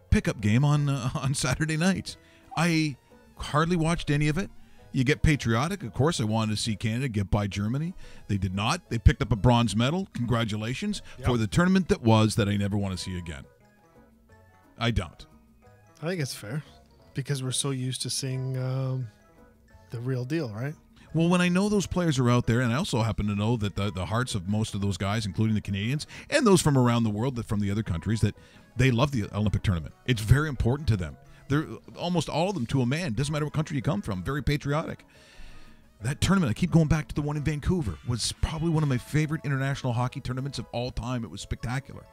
pickup game on Saturday nights. I hardly watched any of it. You get patriotic. Of course, I wanted to see Canada get by Germany. They did not. They picked up a bronze medal. Congratulations for the tournament that I never want to see again. I don't. I think it's fair, because we're so used to seeing the real deal, right? Well, when I know those players are out there, and I also happen to know that the hearts of most of those guys, including the Canadians and those from around the world, from the other countries, that they love the Olympic tournament. It's very important to them. They're almost all of them, to a man. Doesn't matter what country you come from. Very patriotic. That tournament, I keep going back to the one in Vancouver, was probably one of my favorite international hockey tournaments of all time. It was spectacular.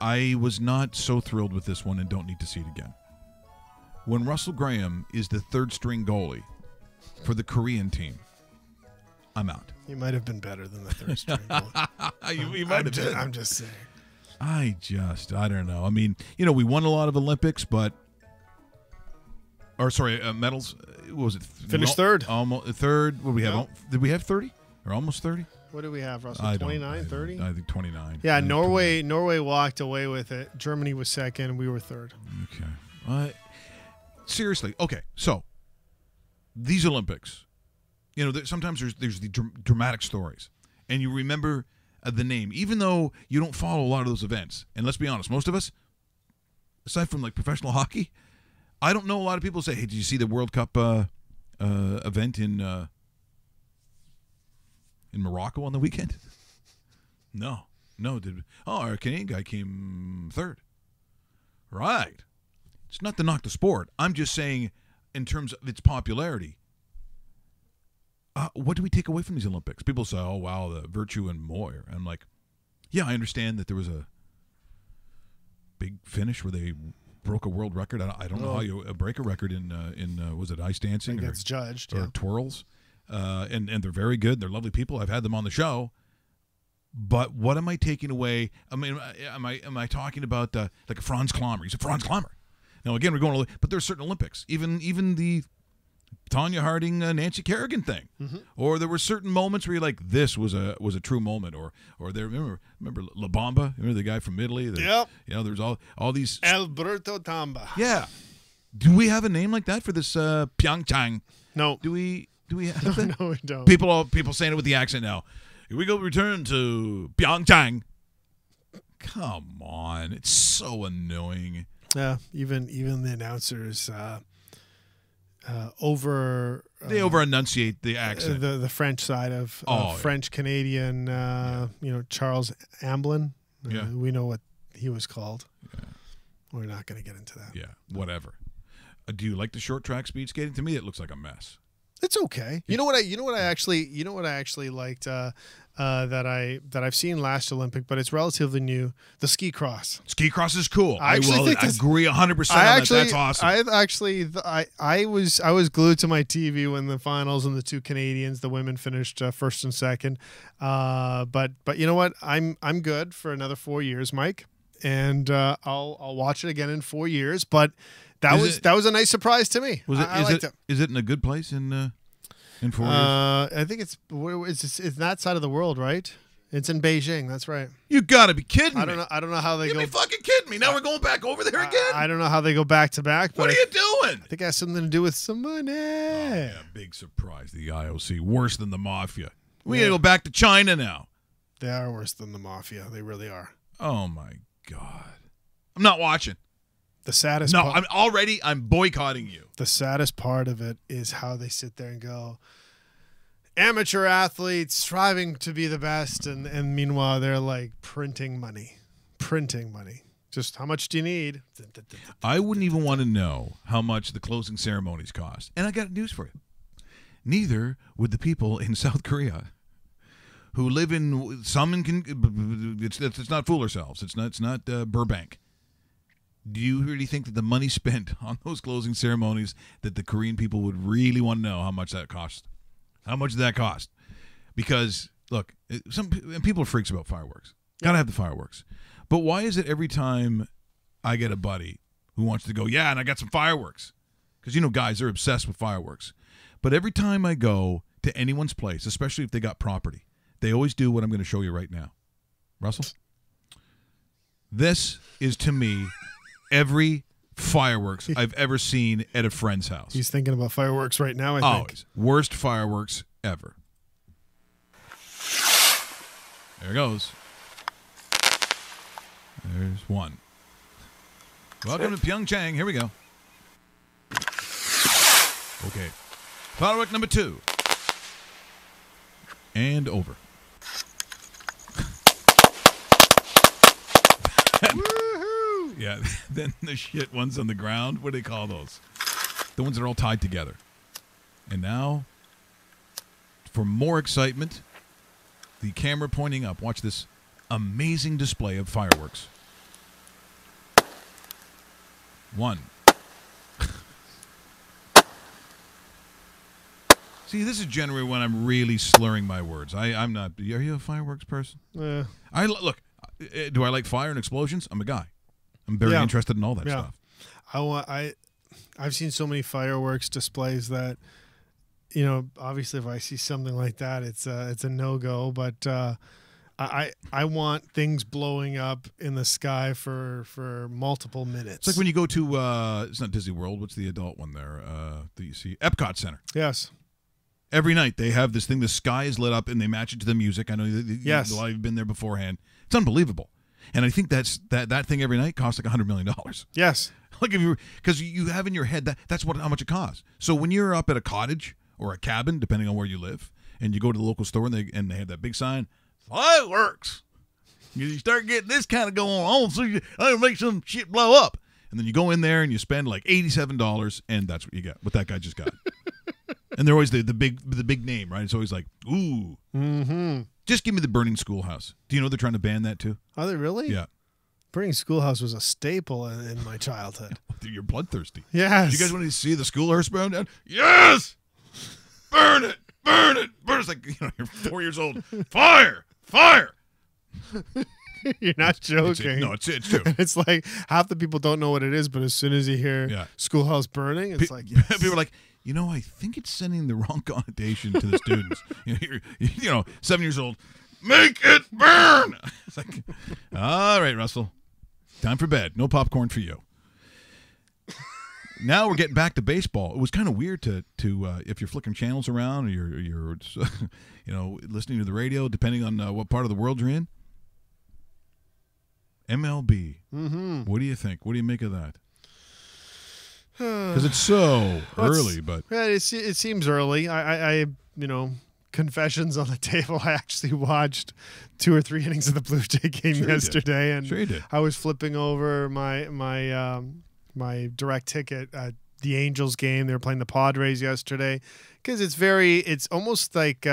I was not so thrilled with this one and don't need to see it again. When Russell Graham is the third-string goalie for the Korean team, I'm out. He might have been better than the third string goalie. you might have been. I'm just saying. I don't know. I mean, we won a lot of Olympics, medals. What was it? Finished third. Almost third. What did we have? Did we have 30 or almost 30? What do we have, Russell? 29, 30? I think 29. Yeah, Norway walked away with it. Germany was second. We were third. Okay. Seriously. Okay. So these Olympics, sometimes there's the dramatic stories, and you remember the name, even though you don't follow a lot of those events. And let's be honest, most of us, aside from like professional hockey, I don't know a lot of people say, "Hey, did you see the World Cup event in Morocco on the weekend?" No. Our Canadian guy came third. Right. It's not to knock the sport. I'm just saying in terms of its popularity, what do we take away from these Olympics? People say, oh, wow, the virtue and more. I'm like, yeah, I understand that there was a big finish where they broke a world record. I don't know how you break a record in was it ice dancing? It gets judged. Or twirls. And they're very good. They're lovely people. I've had them on the show. But what am I taking away? I mean, am I talking about like a Franz Klammer? He's a Franz Klammer. Now, again, we're going to – but there's certain Olympics. Even the Tanya Harding, Nancy Kerrigan thing. Mm-hmm. Or there were certain moments where you're like, this was a true moment. Or there, remember La Bamba? Remember the guy from Italy? Yep. You know, there's all these – Alberto Tamba. Yeah. Do we have a name like that for this Pyeongchang? No. Do we have that? No, we don't. People saying it with the accent now. Here we go, return to Pyeongchang. Come on. It's so annoying. Yeah, even the announcers over they over enunciate the accent. The French side of French Canadian. Charles Amblin. Yeah, we know what he was called. Yeah. We're not going to get into that. Yeah, whatever. Do you like the short track speed skating? To me, it looks like a mess. It's okay. You know what I actually liked that I've seen last Olympic, but it's relatively new. The ski cross. Ski cross is cool. I agree 100% on that. That's awesome. I was glued to my TV when the finals and the two Canadians, the women finished first and second. But you know what? I'm good for another 4 years, Mike, and I'll watch it again in 4 years. But that was a nice surprise to me. I liked it. Is it in a good place in 4 years? I think it's that side of the world, right? It's in Beijing. That's right. You gotta be kidding me! I don't know how they go. You be fucking kidding me! Now we're going back over there again. I don't know how they go back to back. What are you doing? I think it has something to do with some money. Oh, yeah, big surprise. The IOC worse than the mafia. We gotta go back to China now. They are worse than the mafia. They really are. Oh my God! I'm not watching. The saddest. No, I'm boycotting you. The saddest part of it is how they sit there and go, amateur athletes striving to be the best, and meanwhile they're like printing money. Just how much do you need? I wouldn't even want to know how much the closing ceremonies cost. And I got news for you. Neither would the people in South Korea who live in it's not fool ourselves. It's not Burbank. Do you really think that the money spent on those closing ceremonies that the Korean people would really want to know how much that cost? How much did that cost? Because, look, some people are freaks about fireworks. Got to have the fireworks. But why is it every time I get a buddy who wants to go, yeah, and I got some fireworks? Because, guys are obsessed with fireworks. But every time I go to anyone's place, especially if they got property, they always do what I'm going to show you right now. Russell? This is, to me, every fireworks I've ever seen at a friend's house. He's thinking about fireworks right now, I think. Always. Worst fireworks ever. There it goes. There's one. Welcome to Pyeongchang. Here we go. Okay. Firework number 2. And over. Woohoo! Yeah, then the shit ones on the ground. What do they call those? The ones that are all tied together. And now, for more excitement, the camera pointing up. Watch this amazing display of fireworks. 1. See, this is generally when I'm really slurring my words. I'm not. Are you a fireworks person? Look. Do I like fire and explosions? I'm a guy. I'm very interested in all that stuff. I've seen so many fireworks displays that, obviously if I see something like that, it's a no-go. But I want things blowing up in the sky for multiple minutes. It's like when you go to it's not Disney World. What's the adult one there? That you see Epcot Center. Yes. Every night they have this thing. The sky is lit up and they match it to the music. I know yes. A lot of you've been there beforehand. It's unbelievable. And I think that thing every night costs like $100 million. Yes. Like because you have in your head that's how much it costs. So when you're up at a cottage or a cabin, depending on where you live, and you go to the local store and they have that big sign, fireworks. You start getting this kind of going on, so I make some shit blow up. And then you go in there and you spend like $87, and that's what you get. What that guy just got. And they're always the big name, right? It's always like, ooh. Mm-hmm. Just give me the Burning Schoolhouse. Do you know they're trying to ban that too? Are they really? Yeah. Burning Schoolhouse was a staple in my childhood. You're bloodthirsty. Yes. You guys want to see the schoolhouse burned down? Yes! Burn it! Burn it! Burn it! It's like, you're 4 years old. Fire! Fire! You're not joking. It's true. It's like half the people don't know what it is, but as soon as you hear schoolhouse burning, it's like, yes. People are like, I think it's sending the wrong connotation to the students. You're 7 years old. Make it burn! It's like, all right, Russell. Time for bed. No popcorn for you. Now we're getting back to baseball. It was kind of weird to if you're flicking channels around or you're listening to the radio, depending on what part of the world you're in. MLB. Mm-hmm. What do you think? What do you make of that? Because it's so early, but yeah, it seems early. I confessions on the table. I actually watched 2 or 3 innings of the Blue Jay game yesterday, and did. I was flipping over my direct ticket at the Angels game. They were playing the Padres yesterday because it's almost like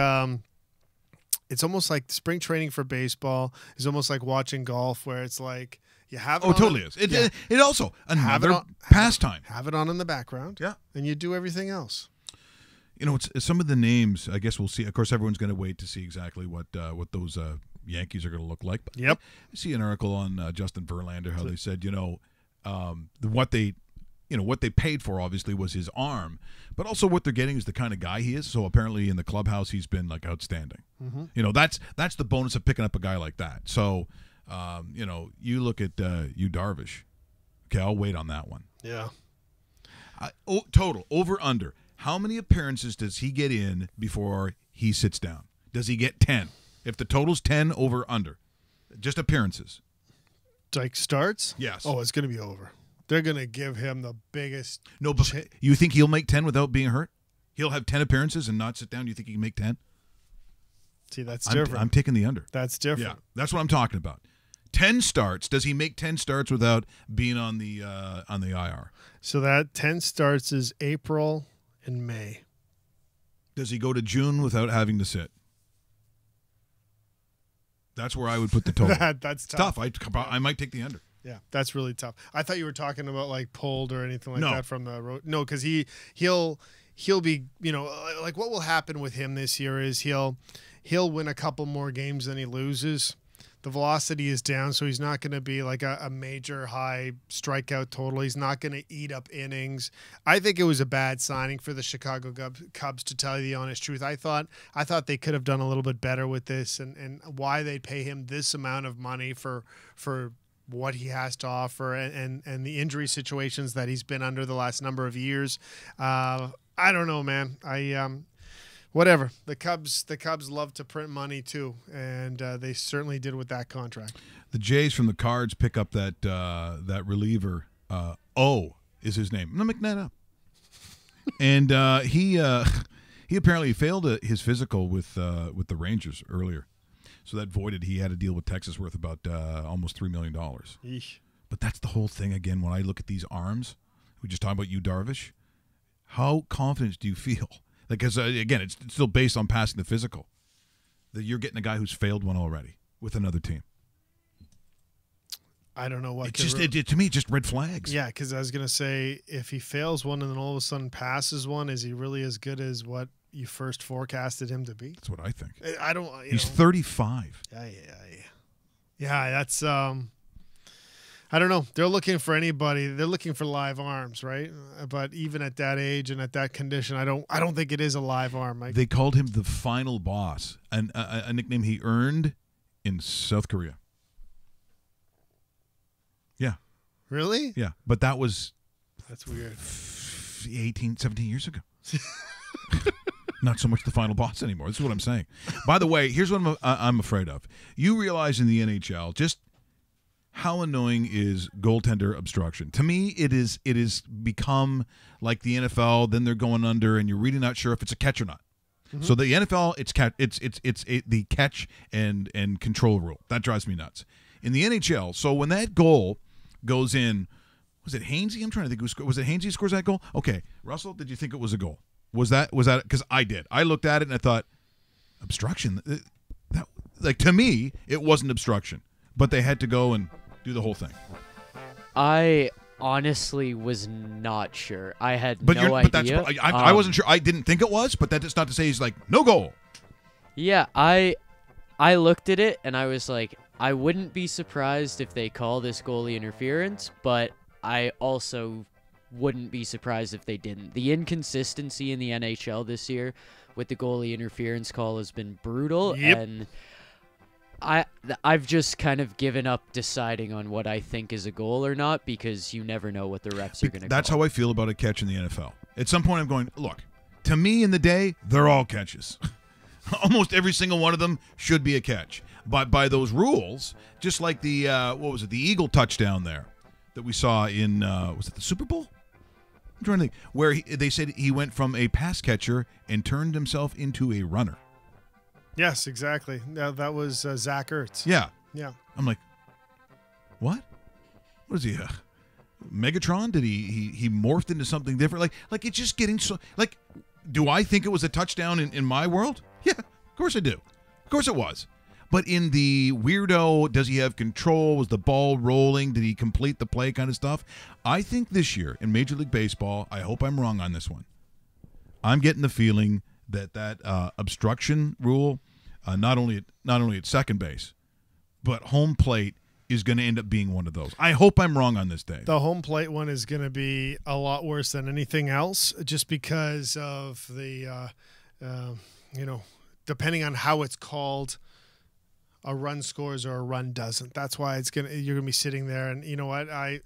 spring training for baseball. It's almost like watching golf, where it's like you have it it totally is. It also another pastime. Have it on in the background, and you do everything else. It's some of the names. I guess we'll see. Of course, everyone's going to wait to see exactly what those Yankees are going to look like. But yep. I see an article on Justin Verlander how they said what they paid for obviously was his arm, but also what they're getting is the kind of guy he is. So apparently in the clubhouse he's been like outstanding. Mm-hmm. That's the bonus of picking up a guy like that. So you look at Darvish. Okay, I'll wait on that one. Yeah. Total over under. How many appearances does he get in before he sits down? Does he get 10? If the total's 10, over under. Just appearances. Like starts? Yes. Oh, it's going to be over. They're going to give him the biggest. No, but you think he'll make 10 without being hurt? He'll have 10 appearances and not sit down? You think he can make 10? See, that's different. I'm taking the under. That's different. Yeah, that's what I'm talking about. 10 starts. Does he make 10 starts without being on the IR? So that 10 starts is April and May. Does he go to June without having to sit? That's where I would put the total. That's tough. I might take the under. Yeah, that's really tough. I thought you were talking about like pulled or anything like that from the road. No, because he'll be, like what will happen with him this year is he'll win a couple more games than he loses. The velocity is down, so he's not going to be like a major high strikeout total. He's not going to eat up innings. I think it was a bad signing for the Chicago Cubs, to tell you the honest truth. I thought they could have done a little bit better with this, and why they'd pay him this amount of money for what he has to offer and the injury situations that he's been under the last number of years. I don't know, man. Whatever. The Cubs love to print money too, and they certainly did with that contract. The Jays from the Cards pick up that reliever. O is his name. I'm not making that up. And he apparently failed his physical with the Rangers earlier, so that voided. He had a deal with Texas worth about almost $3 million. Eesh. But that's the whole thing. Again, when I look at these arms, we just talked about Darvish. How confident do you feel? Because, again, it's still based on passing the physical, that you're getting a guy who's failed one already with another team. I don't know what. To me, just red flags. Yeah, because I was going to say, if he fails one and then all of a sudden passes one, is he really as good as what you first forecasted him to be? That's what I think. I don't. He's 35. Yeah, that's. I don't know. They're looking for anybody. They're looking for live arms, right? But even at that age and at that condition, I don't think it is a live arm. They called him the final boss, and a nickname he earned in South Korea. Yeah. Really? Yeah, but that's weird. 17 years ago. Not so much the final boss anymore. This is what I'm saying. By the way, here's what I'm afraid of. You realize in the NHL just how annoying is goaltender obstruction? To me, it is become like the NFL. Then they're going under, and you're really not sure if it's a catch or not. Mm-hmm. So the NFL, it's the catch and control rule that drives me nuts. In the NHL, so when that goal goes in, Was it Hainsey? I'm trying to think. Was it Hainsey who scores that goal? Okay, Russell, did you think it was a goal? Was that because I did. I looked at it and I thought, obstruction. Like, to me, it wasn't obstruction, but they had to go and do the whole thing. I honestly was not sure. I had But no but idea. that's I wasn't sure. I didn't think it was, but that's not to say he's like no goal. Yeah, I looked at it and I was like, I wouldn't be surprised if they call this goalie interference, but I also wouldn't be surprised if they didn't. The inconsistency in the NHL this year with the goalie interference call has been brutal, and I've just kind of given up deciding on what I think is a goal or not, because you never know what the refs are going to call. That's how I feel about a catch in the NFL. At some point I'm going, look, to me in the day, they're all catches. Almost every single one of them should be a catch. But by those rules, just like the the Eagle touchdown there that we saw in was it the Super Bowl? I'm trying to think. Where they said he went from a pass catcher and turned himself into a runner. Yes, exactly. That was Zach Ertz. Yeah. Yeah. I'm like, what? What is he? Megatron? Did he morphed into something different? Like it's just getting so like. Do I think it was a touchdown in my world? Yeah, of course I do. Of course it was. But in the weirdo, does he have control? Was the ball rolling? Did he complete the play kind of stuff? I think this year in Major League Baseball, I hope I'm wrong on this one, I'm getting the feeling that obstruction rule, not only at second base, but home plate is going to end up being one of those. I hope I'm wrong on this, Dave. The home plate one is going to be a lot worse than anything else, just because of the, depending on how it's called, a run scores or a run doesn't. That's why you're going to be sitting there, and you know what? I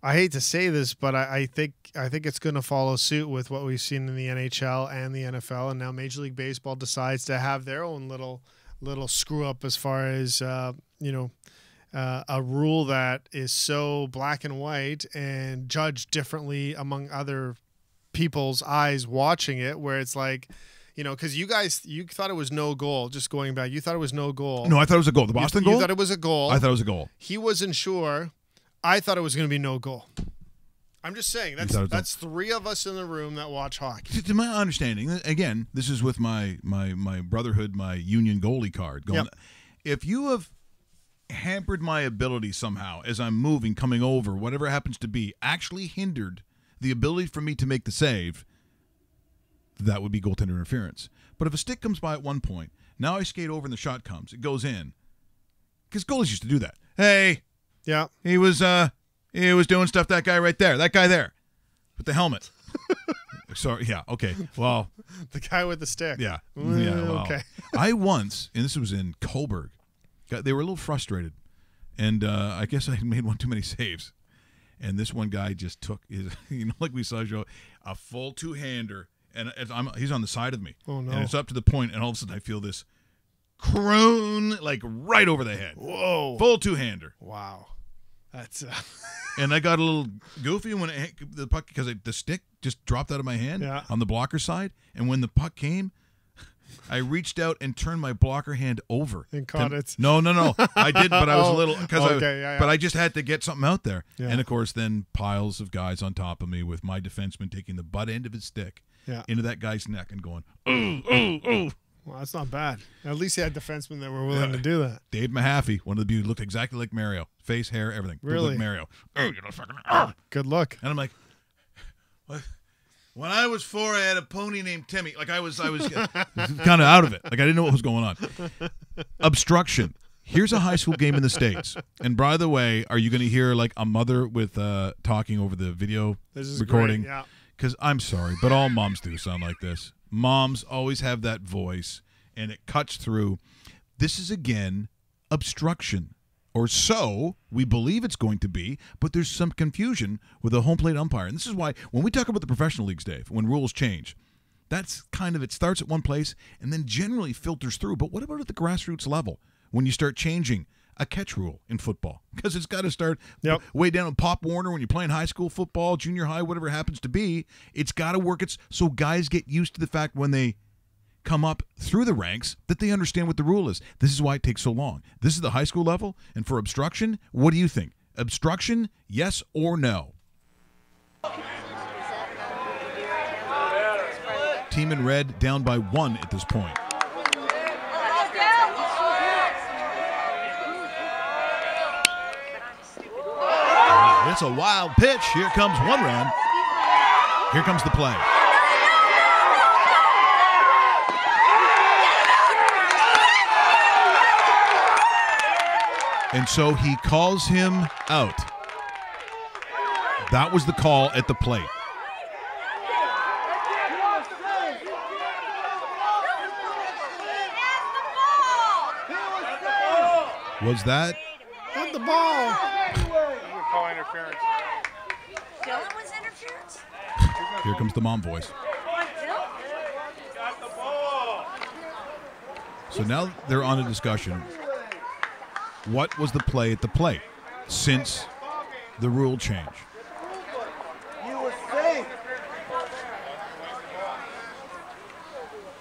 hate to say this, but I think it's going to follow suit with what we've seen in the NHL and the NFL, and now Major League Baseball decides to have their own little screw up as far as a rule that is so black and white and judged differently among other people's eyes watching it, where it's like, because you thought it was no goal. Just going back, you thought it was no goal. No, I thought it was a goal. The Boston goal? You thought it was a goal. I thought it was a goal. He wasn't sure. I thought it was going to be no goal. I'm just saying, that's three of us in the room that watch hockey. To my understanding, again, this is with my brotherhood, my union goalie card. Going, if you have hampered my ability somehow as I'm moving, coming over, whatever it happens to be, actually hindered the ability for me to make the save, that would be goaltender interference. But if a stick comes by at one point, now I skate over and the shot comes, it goes in. Because goalies used to do that. Hey, yeah, he was doing stuff. That guy right there, that guy there, with the helmet. Sorry, yeah, okay. Well, the guy with the stick. Yeah, well, okay. I once, and this was in Coburg. They were a little frustrated, and I guess I made one too many saves. And this one guy just took his, like we saw, Joe, a full two-hander, and he's on the side of me. Oh, no. And it's up to the point, and all of a sudden I feel this croon, like right over the head. Whoa. Full two-hander. Wow. That's And I got a little goofy when it hit the puck, because the stick just dropped out of my hand on the blocker side, and when the puck came, I reached out and turned my blocker hand over and caught it. No, I did, but I was a little but I just had to get something out there. Yeah. And of course, then piles of guys on top of me with my defenseman taking the butt end of his stick into that guy's neck and going, ooh, ooh, ooh. Well, that's not bad. At least he had defensemen that were willing to do that. Dave Mahaffey, one of the beauties, looked exactly like Mario. Face, hair, everything. Really? Like Mario. Fucking. Good look. And I'm like, what? When I was 4, I had a pony named Timmy. Like I was kind of out of it. Like I didn't know what was going on. Obstruction. Here's a high school game in the States. And by the way, are you going to hear like a mother with talking over the video recording? Great, yeah. Because I'm sorry, but all moms do sound like this. Moms always have that voice, and it cuts through. This is, again, obstruction. Or so we believe it's going to be, but there's some confusion with a home plate umpire. And this is why when we talk about the professional leagues, Dave, when rules change, that's kind of, it starts at one place and then generally filters through. But what about at the grassroots level when you start changing a catch rule in football? Because it's got to start way down in Pop Warner when you're playing high school football, junior high, whatever it happens to be. It's got to work. It's so guys get used to the fact when they come up through the ranks that they understand what the rule is. This is why it takes so long. This is the high school level. And for obstruction, what do you think? Obstruction, yes or no? Team in red down by 1 at this point. It's a wild pitch. Here comes 1 run. Here comes the play. And so he calls him out. That was the call at the plate. Was that? Hit the ball. Calling interference. Dylan was interference? Here comes the mom voice. So now they're on a discussion. What was the play at the plate since the rule change?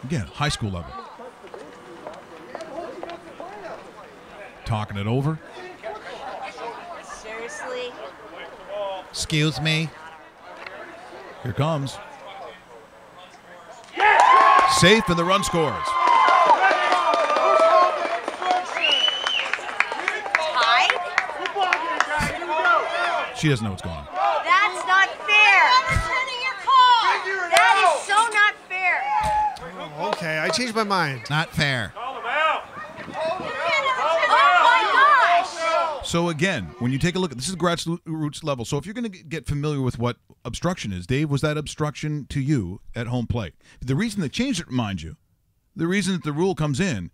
Again, high school level. Talking it over. Seriously? Excuse me. Here comes. Safe, and the run scores. Tied? She doesn't know what's going on. That's not fair. Returning your call. That is so not fair. Oh, okay, I changed my mind. Not fair. Oh my gosh. So again, when you take a look at this is grassroots level. So if you're going to get familiar with what obstruction is, Dave, was that obstruction to you at home plate? The reason they changed it, mind you, the reason that the rule comes in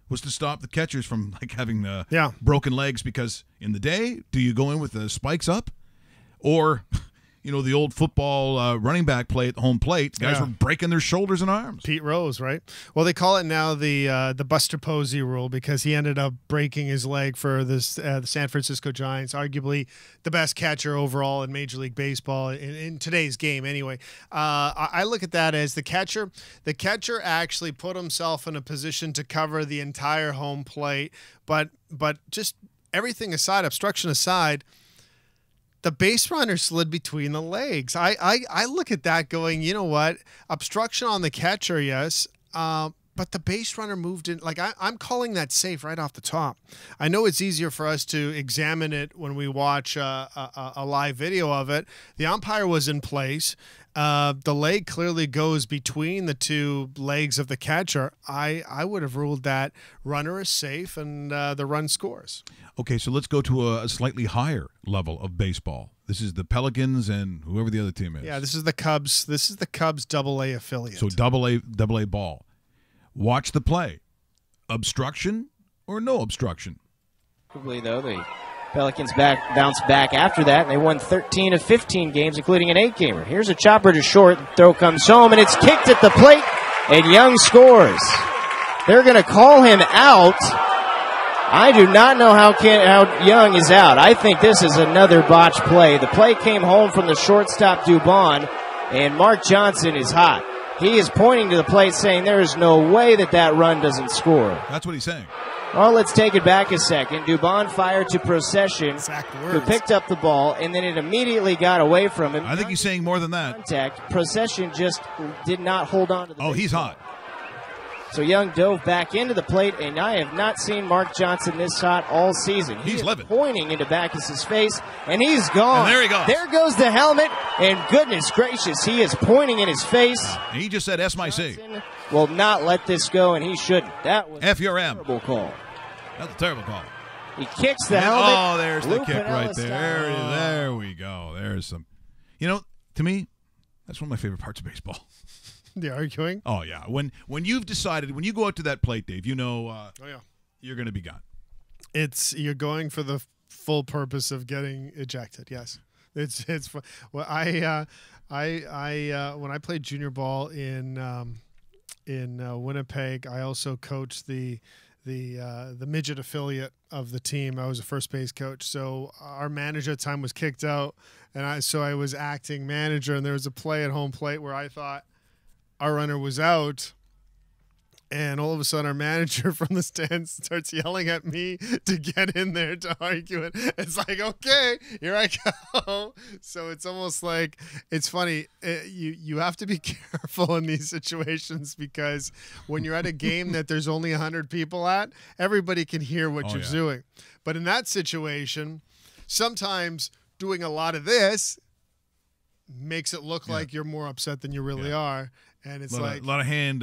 was to stop the catchers from like having broken legs, because in the day, do you go in with the spikes up, or you know, the old football running back play at the home plate, guys were breaking their shoulders and arms. Pete Rose, right? Well, they call it now the Buster Posey rule, because he ended up breaking his leg for this the San Francisco Giants, arguably the best catcher overall in Major League Baseball in today's game. Anyway, I look at that as the catcher. The catcher actually put himself in a position to cover the entire home plate, but just everything aside, obstruction aside, the base runner slid between the legs. I look at that going, you know what? Obstruction on the catcher, yes, but the base runner moved in. Like, I'm calling that safe right off the top. I know it's easier for us to examine it when we watch a live video of it. The umpire was in place. The leg clearly goes between the two legs of the catcher. I would have ruled that runner is safe and the run scores. Okay, so let's go to a slightly higher level of baseball. This is the Pelicans and whoever the other team is. Yeah, this is the Cubs. This is the Cubs Double-A affiliate. So double-A ball. Watch the play. Obstruction or no obstruction? Probably, though, the Pelicans bounced back after that, and they won 13 of 15 games, including an 8-gamer. Here's a chopper to short. Throw comes home, and it's kicked at the plate, and Young scores. They're going to call him out. I do not know how Young is out. I think this is another botched play. The play came home from the shortstop, Dubon, and Mark Johnson is hot. He is pointing to the plate saying there is no way that run doesn't score. That's what he's saying. Well, let's take it back a second. Dubon fired to Procession, who picked up the ball, and then it immediately got away from him. I think he's saying more than that. Contact. Procession just did not hold on to the baseball. He's hot. So Young dove back into the plate, and I have not seen Mark Johnson this hot all season. He's living. Pointing into Backus's face, and he's gone. And there he goes. There goes the helmet, and goodness gracious, he is pointing in his face. He just said S-my-C. Johnson will not let this go, and he shouldn't. That was F your M. a terrible call. That's a terrible call. He kicks the helmet. Oh, there's the kick right there. Style. There we go. There's some. You know, to me, that's one of my favorite parts of baseball. The arguing? Oh, yeah. When you've decided, when you go out to that plate, Dave, you know you're going to be gone. You're going for the full purpose of getting ejected. Yes, it's well, I when I played junior ball in Winnipeg, I also coached the midget affiliate of the team. I was a first base coach, so our manager at the time was kicked out, and I was acting manager, and there was a play at home plate where I thought our runner was out, And all of a sudden, our manager from the stands starts yelling at me to get in there to argue it. It's like, okay, here I go. So it's almost like, it's funny. You have to be careful in these situations because when you're at a game that there's only 100 people at, everybody can hear what you're doing. But in that situation, sometimes doing a lot of this makes it look like you're more upset than you really are. And it's like a lot of hand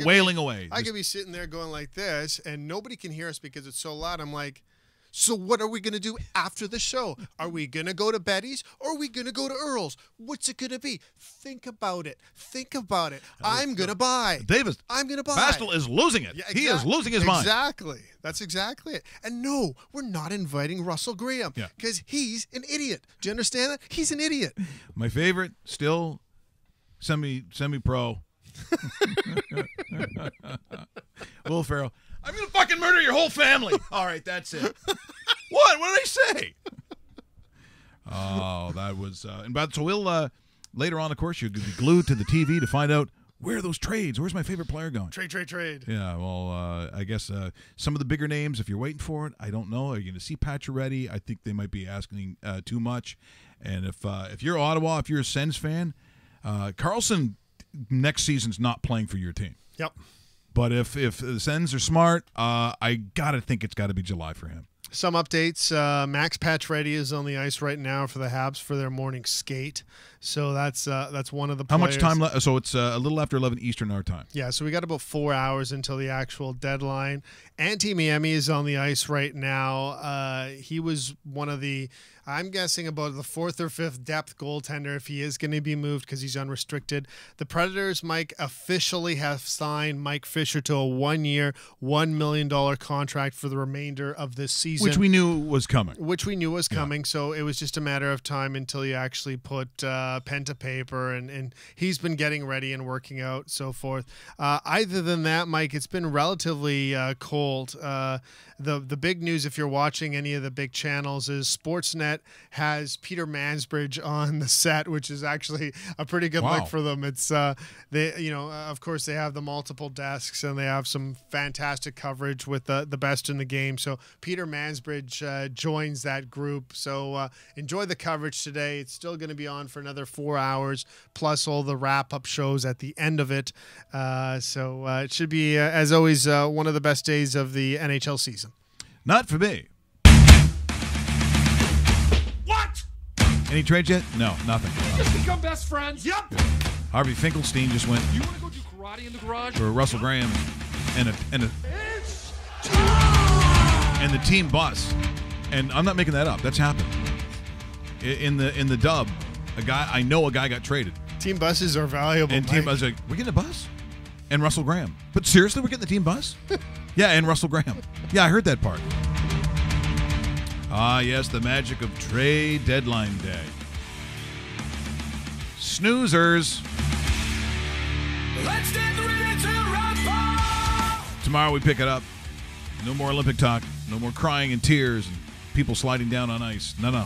wailing away. I could be sitting there going like this, and nobody can hear us because it's so loud. I'm like, so what are we going to do after the show? Are we going to go to Betty's or are we going to go to Earl's? What's it going to be? Think about it. Think about it. I'm going to buy. Davis. I'm going to buy. Bastel is losing it. Yeah, he is losing his mind. Exactly. That's exactly it. And no, we're not inviting Russell Graham because he's an idiot. Do you understand that? He's an idiot. My favorite still semi-pro. Will Ferrell. I'm going to fucking murder your whole family. All right, that's it. What? What did I say? Oh, that was... so we'll... later on, of course, you'll be glued to the TV to find out where are those trades. Where's my favorite player going? Trade. Yeah, well, I guess some of the bigger names, if you're waiting for it, I don't know. Are you going to see Pacioretty? I think they might be asking too much. And if you're Ottawa, if you're a Sens fan, Carlson next season's not playing for your team. Yep. But if the Sens are smart, I got to think it's got to be July for him. Some updates. Max Pacioretty is on the ice right now for the Habs for their morning skate. So that's one of the players. How much time left? So it's a little after 11 Eastern our time. Yeah, so we got about 4 hours until the actual deadline. Antti Miemi is on the ice right now. He was one of the, I'm guessing about the 4th or 5th depth goaltender if he is going to be moved because he's unrestricted. The Predators, Mike, officially have signed Mike Fisher to a 1-year, $1 million contract for the remainder of this season. Which we knew was coming. So it was just a matter of time until you actually put pen to paper, and he's been getting ready and working out, so forth. Other than that, Mike, it's been relatively cold. The big news, if you're watching any of the big channels, is Sportsnet has Peter Mansbridge on the set, which is actually a pretty good look for them. It's of course they have the multiple desks and they have some fantastic coverage with the best in the game. So Peter Mansbridge joins that group. So enjoy the coverage today. It's still going to be on for another 4 hours, plus all the wrap-up shows at the end of it. So it should be, as always, one of the best days of the NHL season. Not for me. What? Any trades yet? No, nothing. Just become best friends. Yep. Harvey Finkelstein just went. You want to go do karate in the garage? For Russell Graham and It's time! and the team bus. And I'm not making that up. That's happened. In the dub, a guy got traded. Team buses are valuable. And team bus like, we're getting a bus? And Russell Graham. But seriously, we're getting the team bus? Yeah, and Russell Graham. Yeah, I heard that part. Ah, yes, the magic of trade deadline day. Snoozers. Let's get ready to rumble! Tomorrow we pick it up. No more Olympic talk. No more crying and tears and people sliding down on ice. No.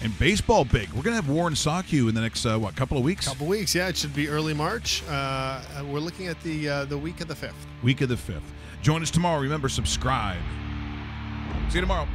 And baseball big. We're going to have Warren Saku in the next, couple of weeks? Couple weeks, yeah. It should be early March. We're looking at the week of the 5th. Week of the 5th. Join us tomorrow. Remember, subscribe. See you tomorrow.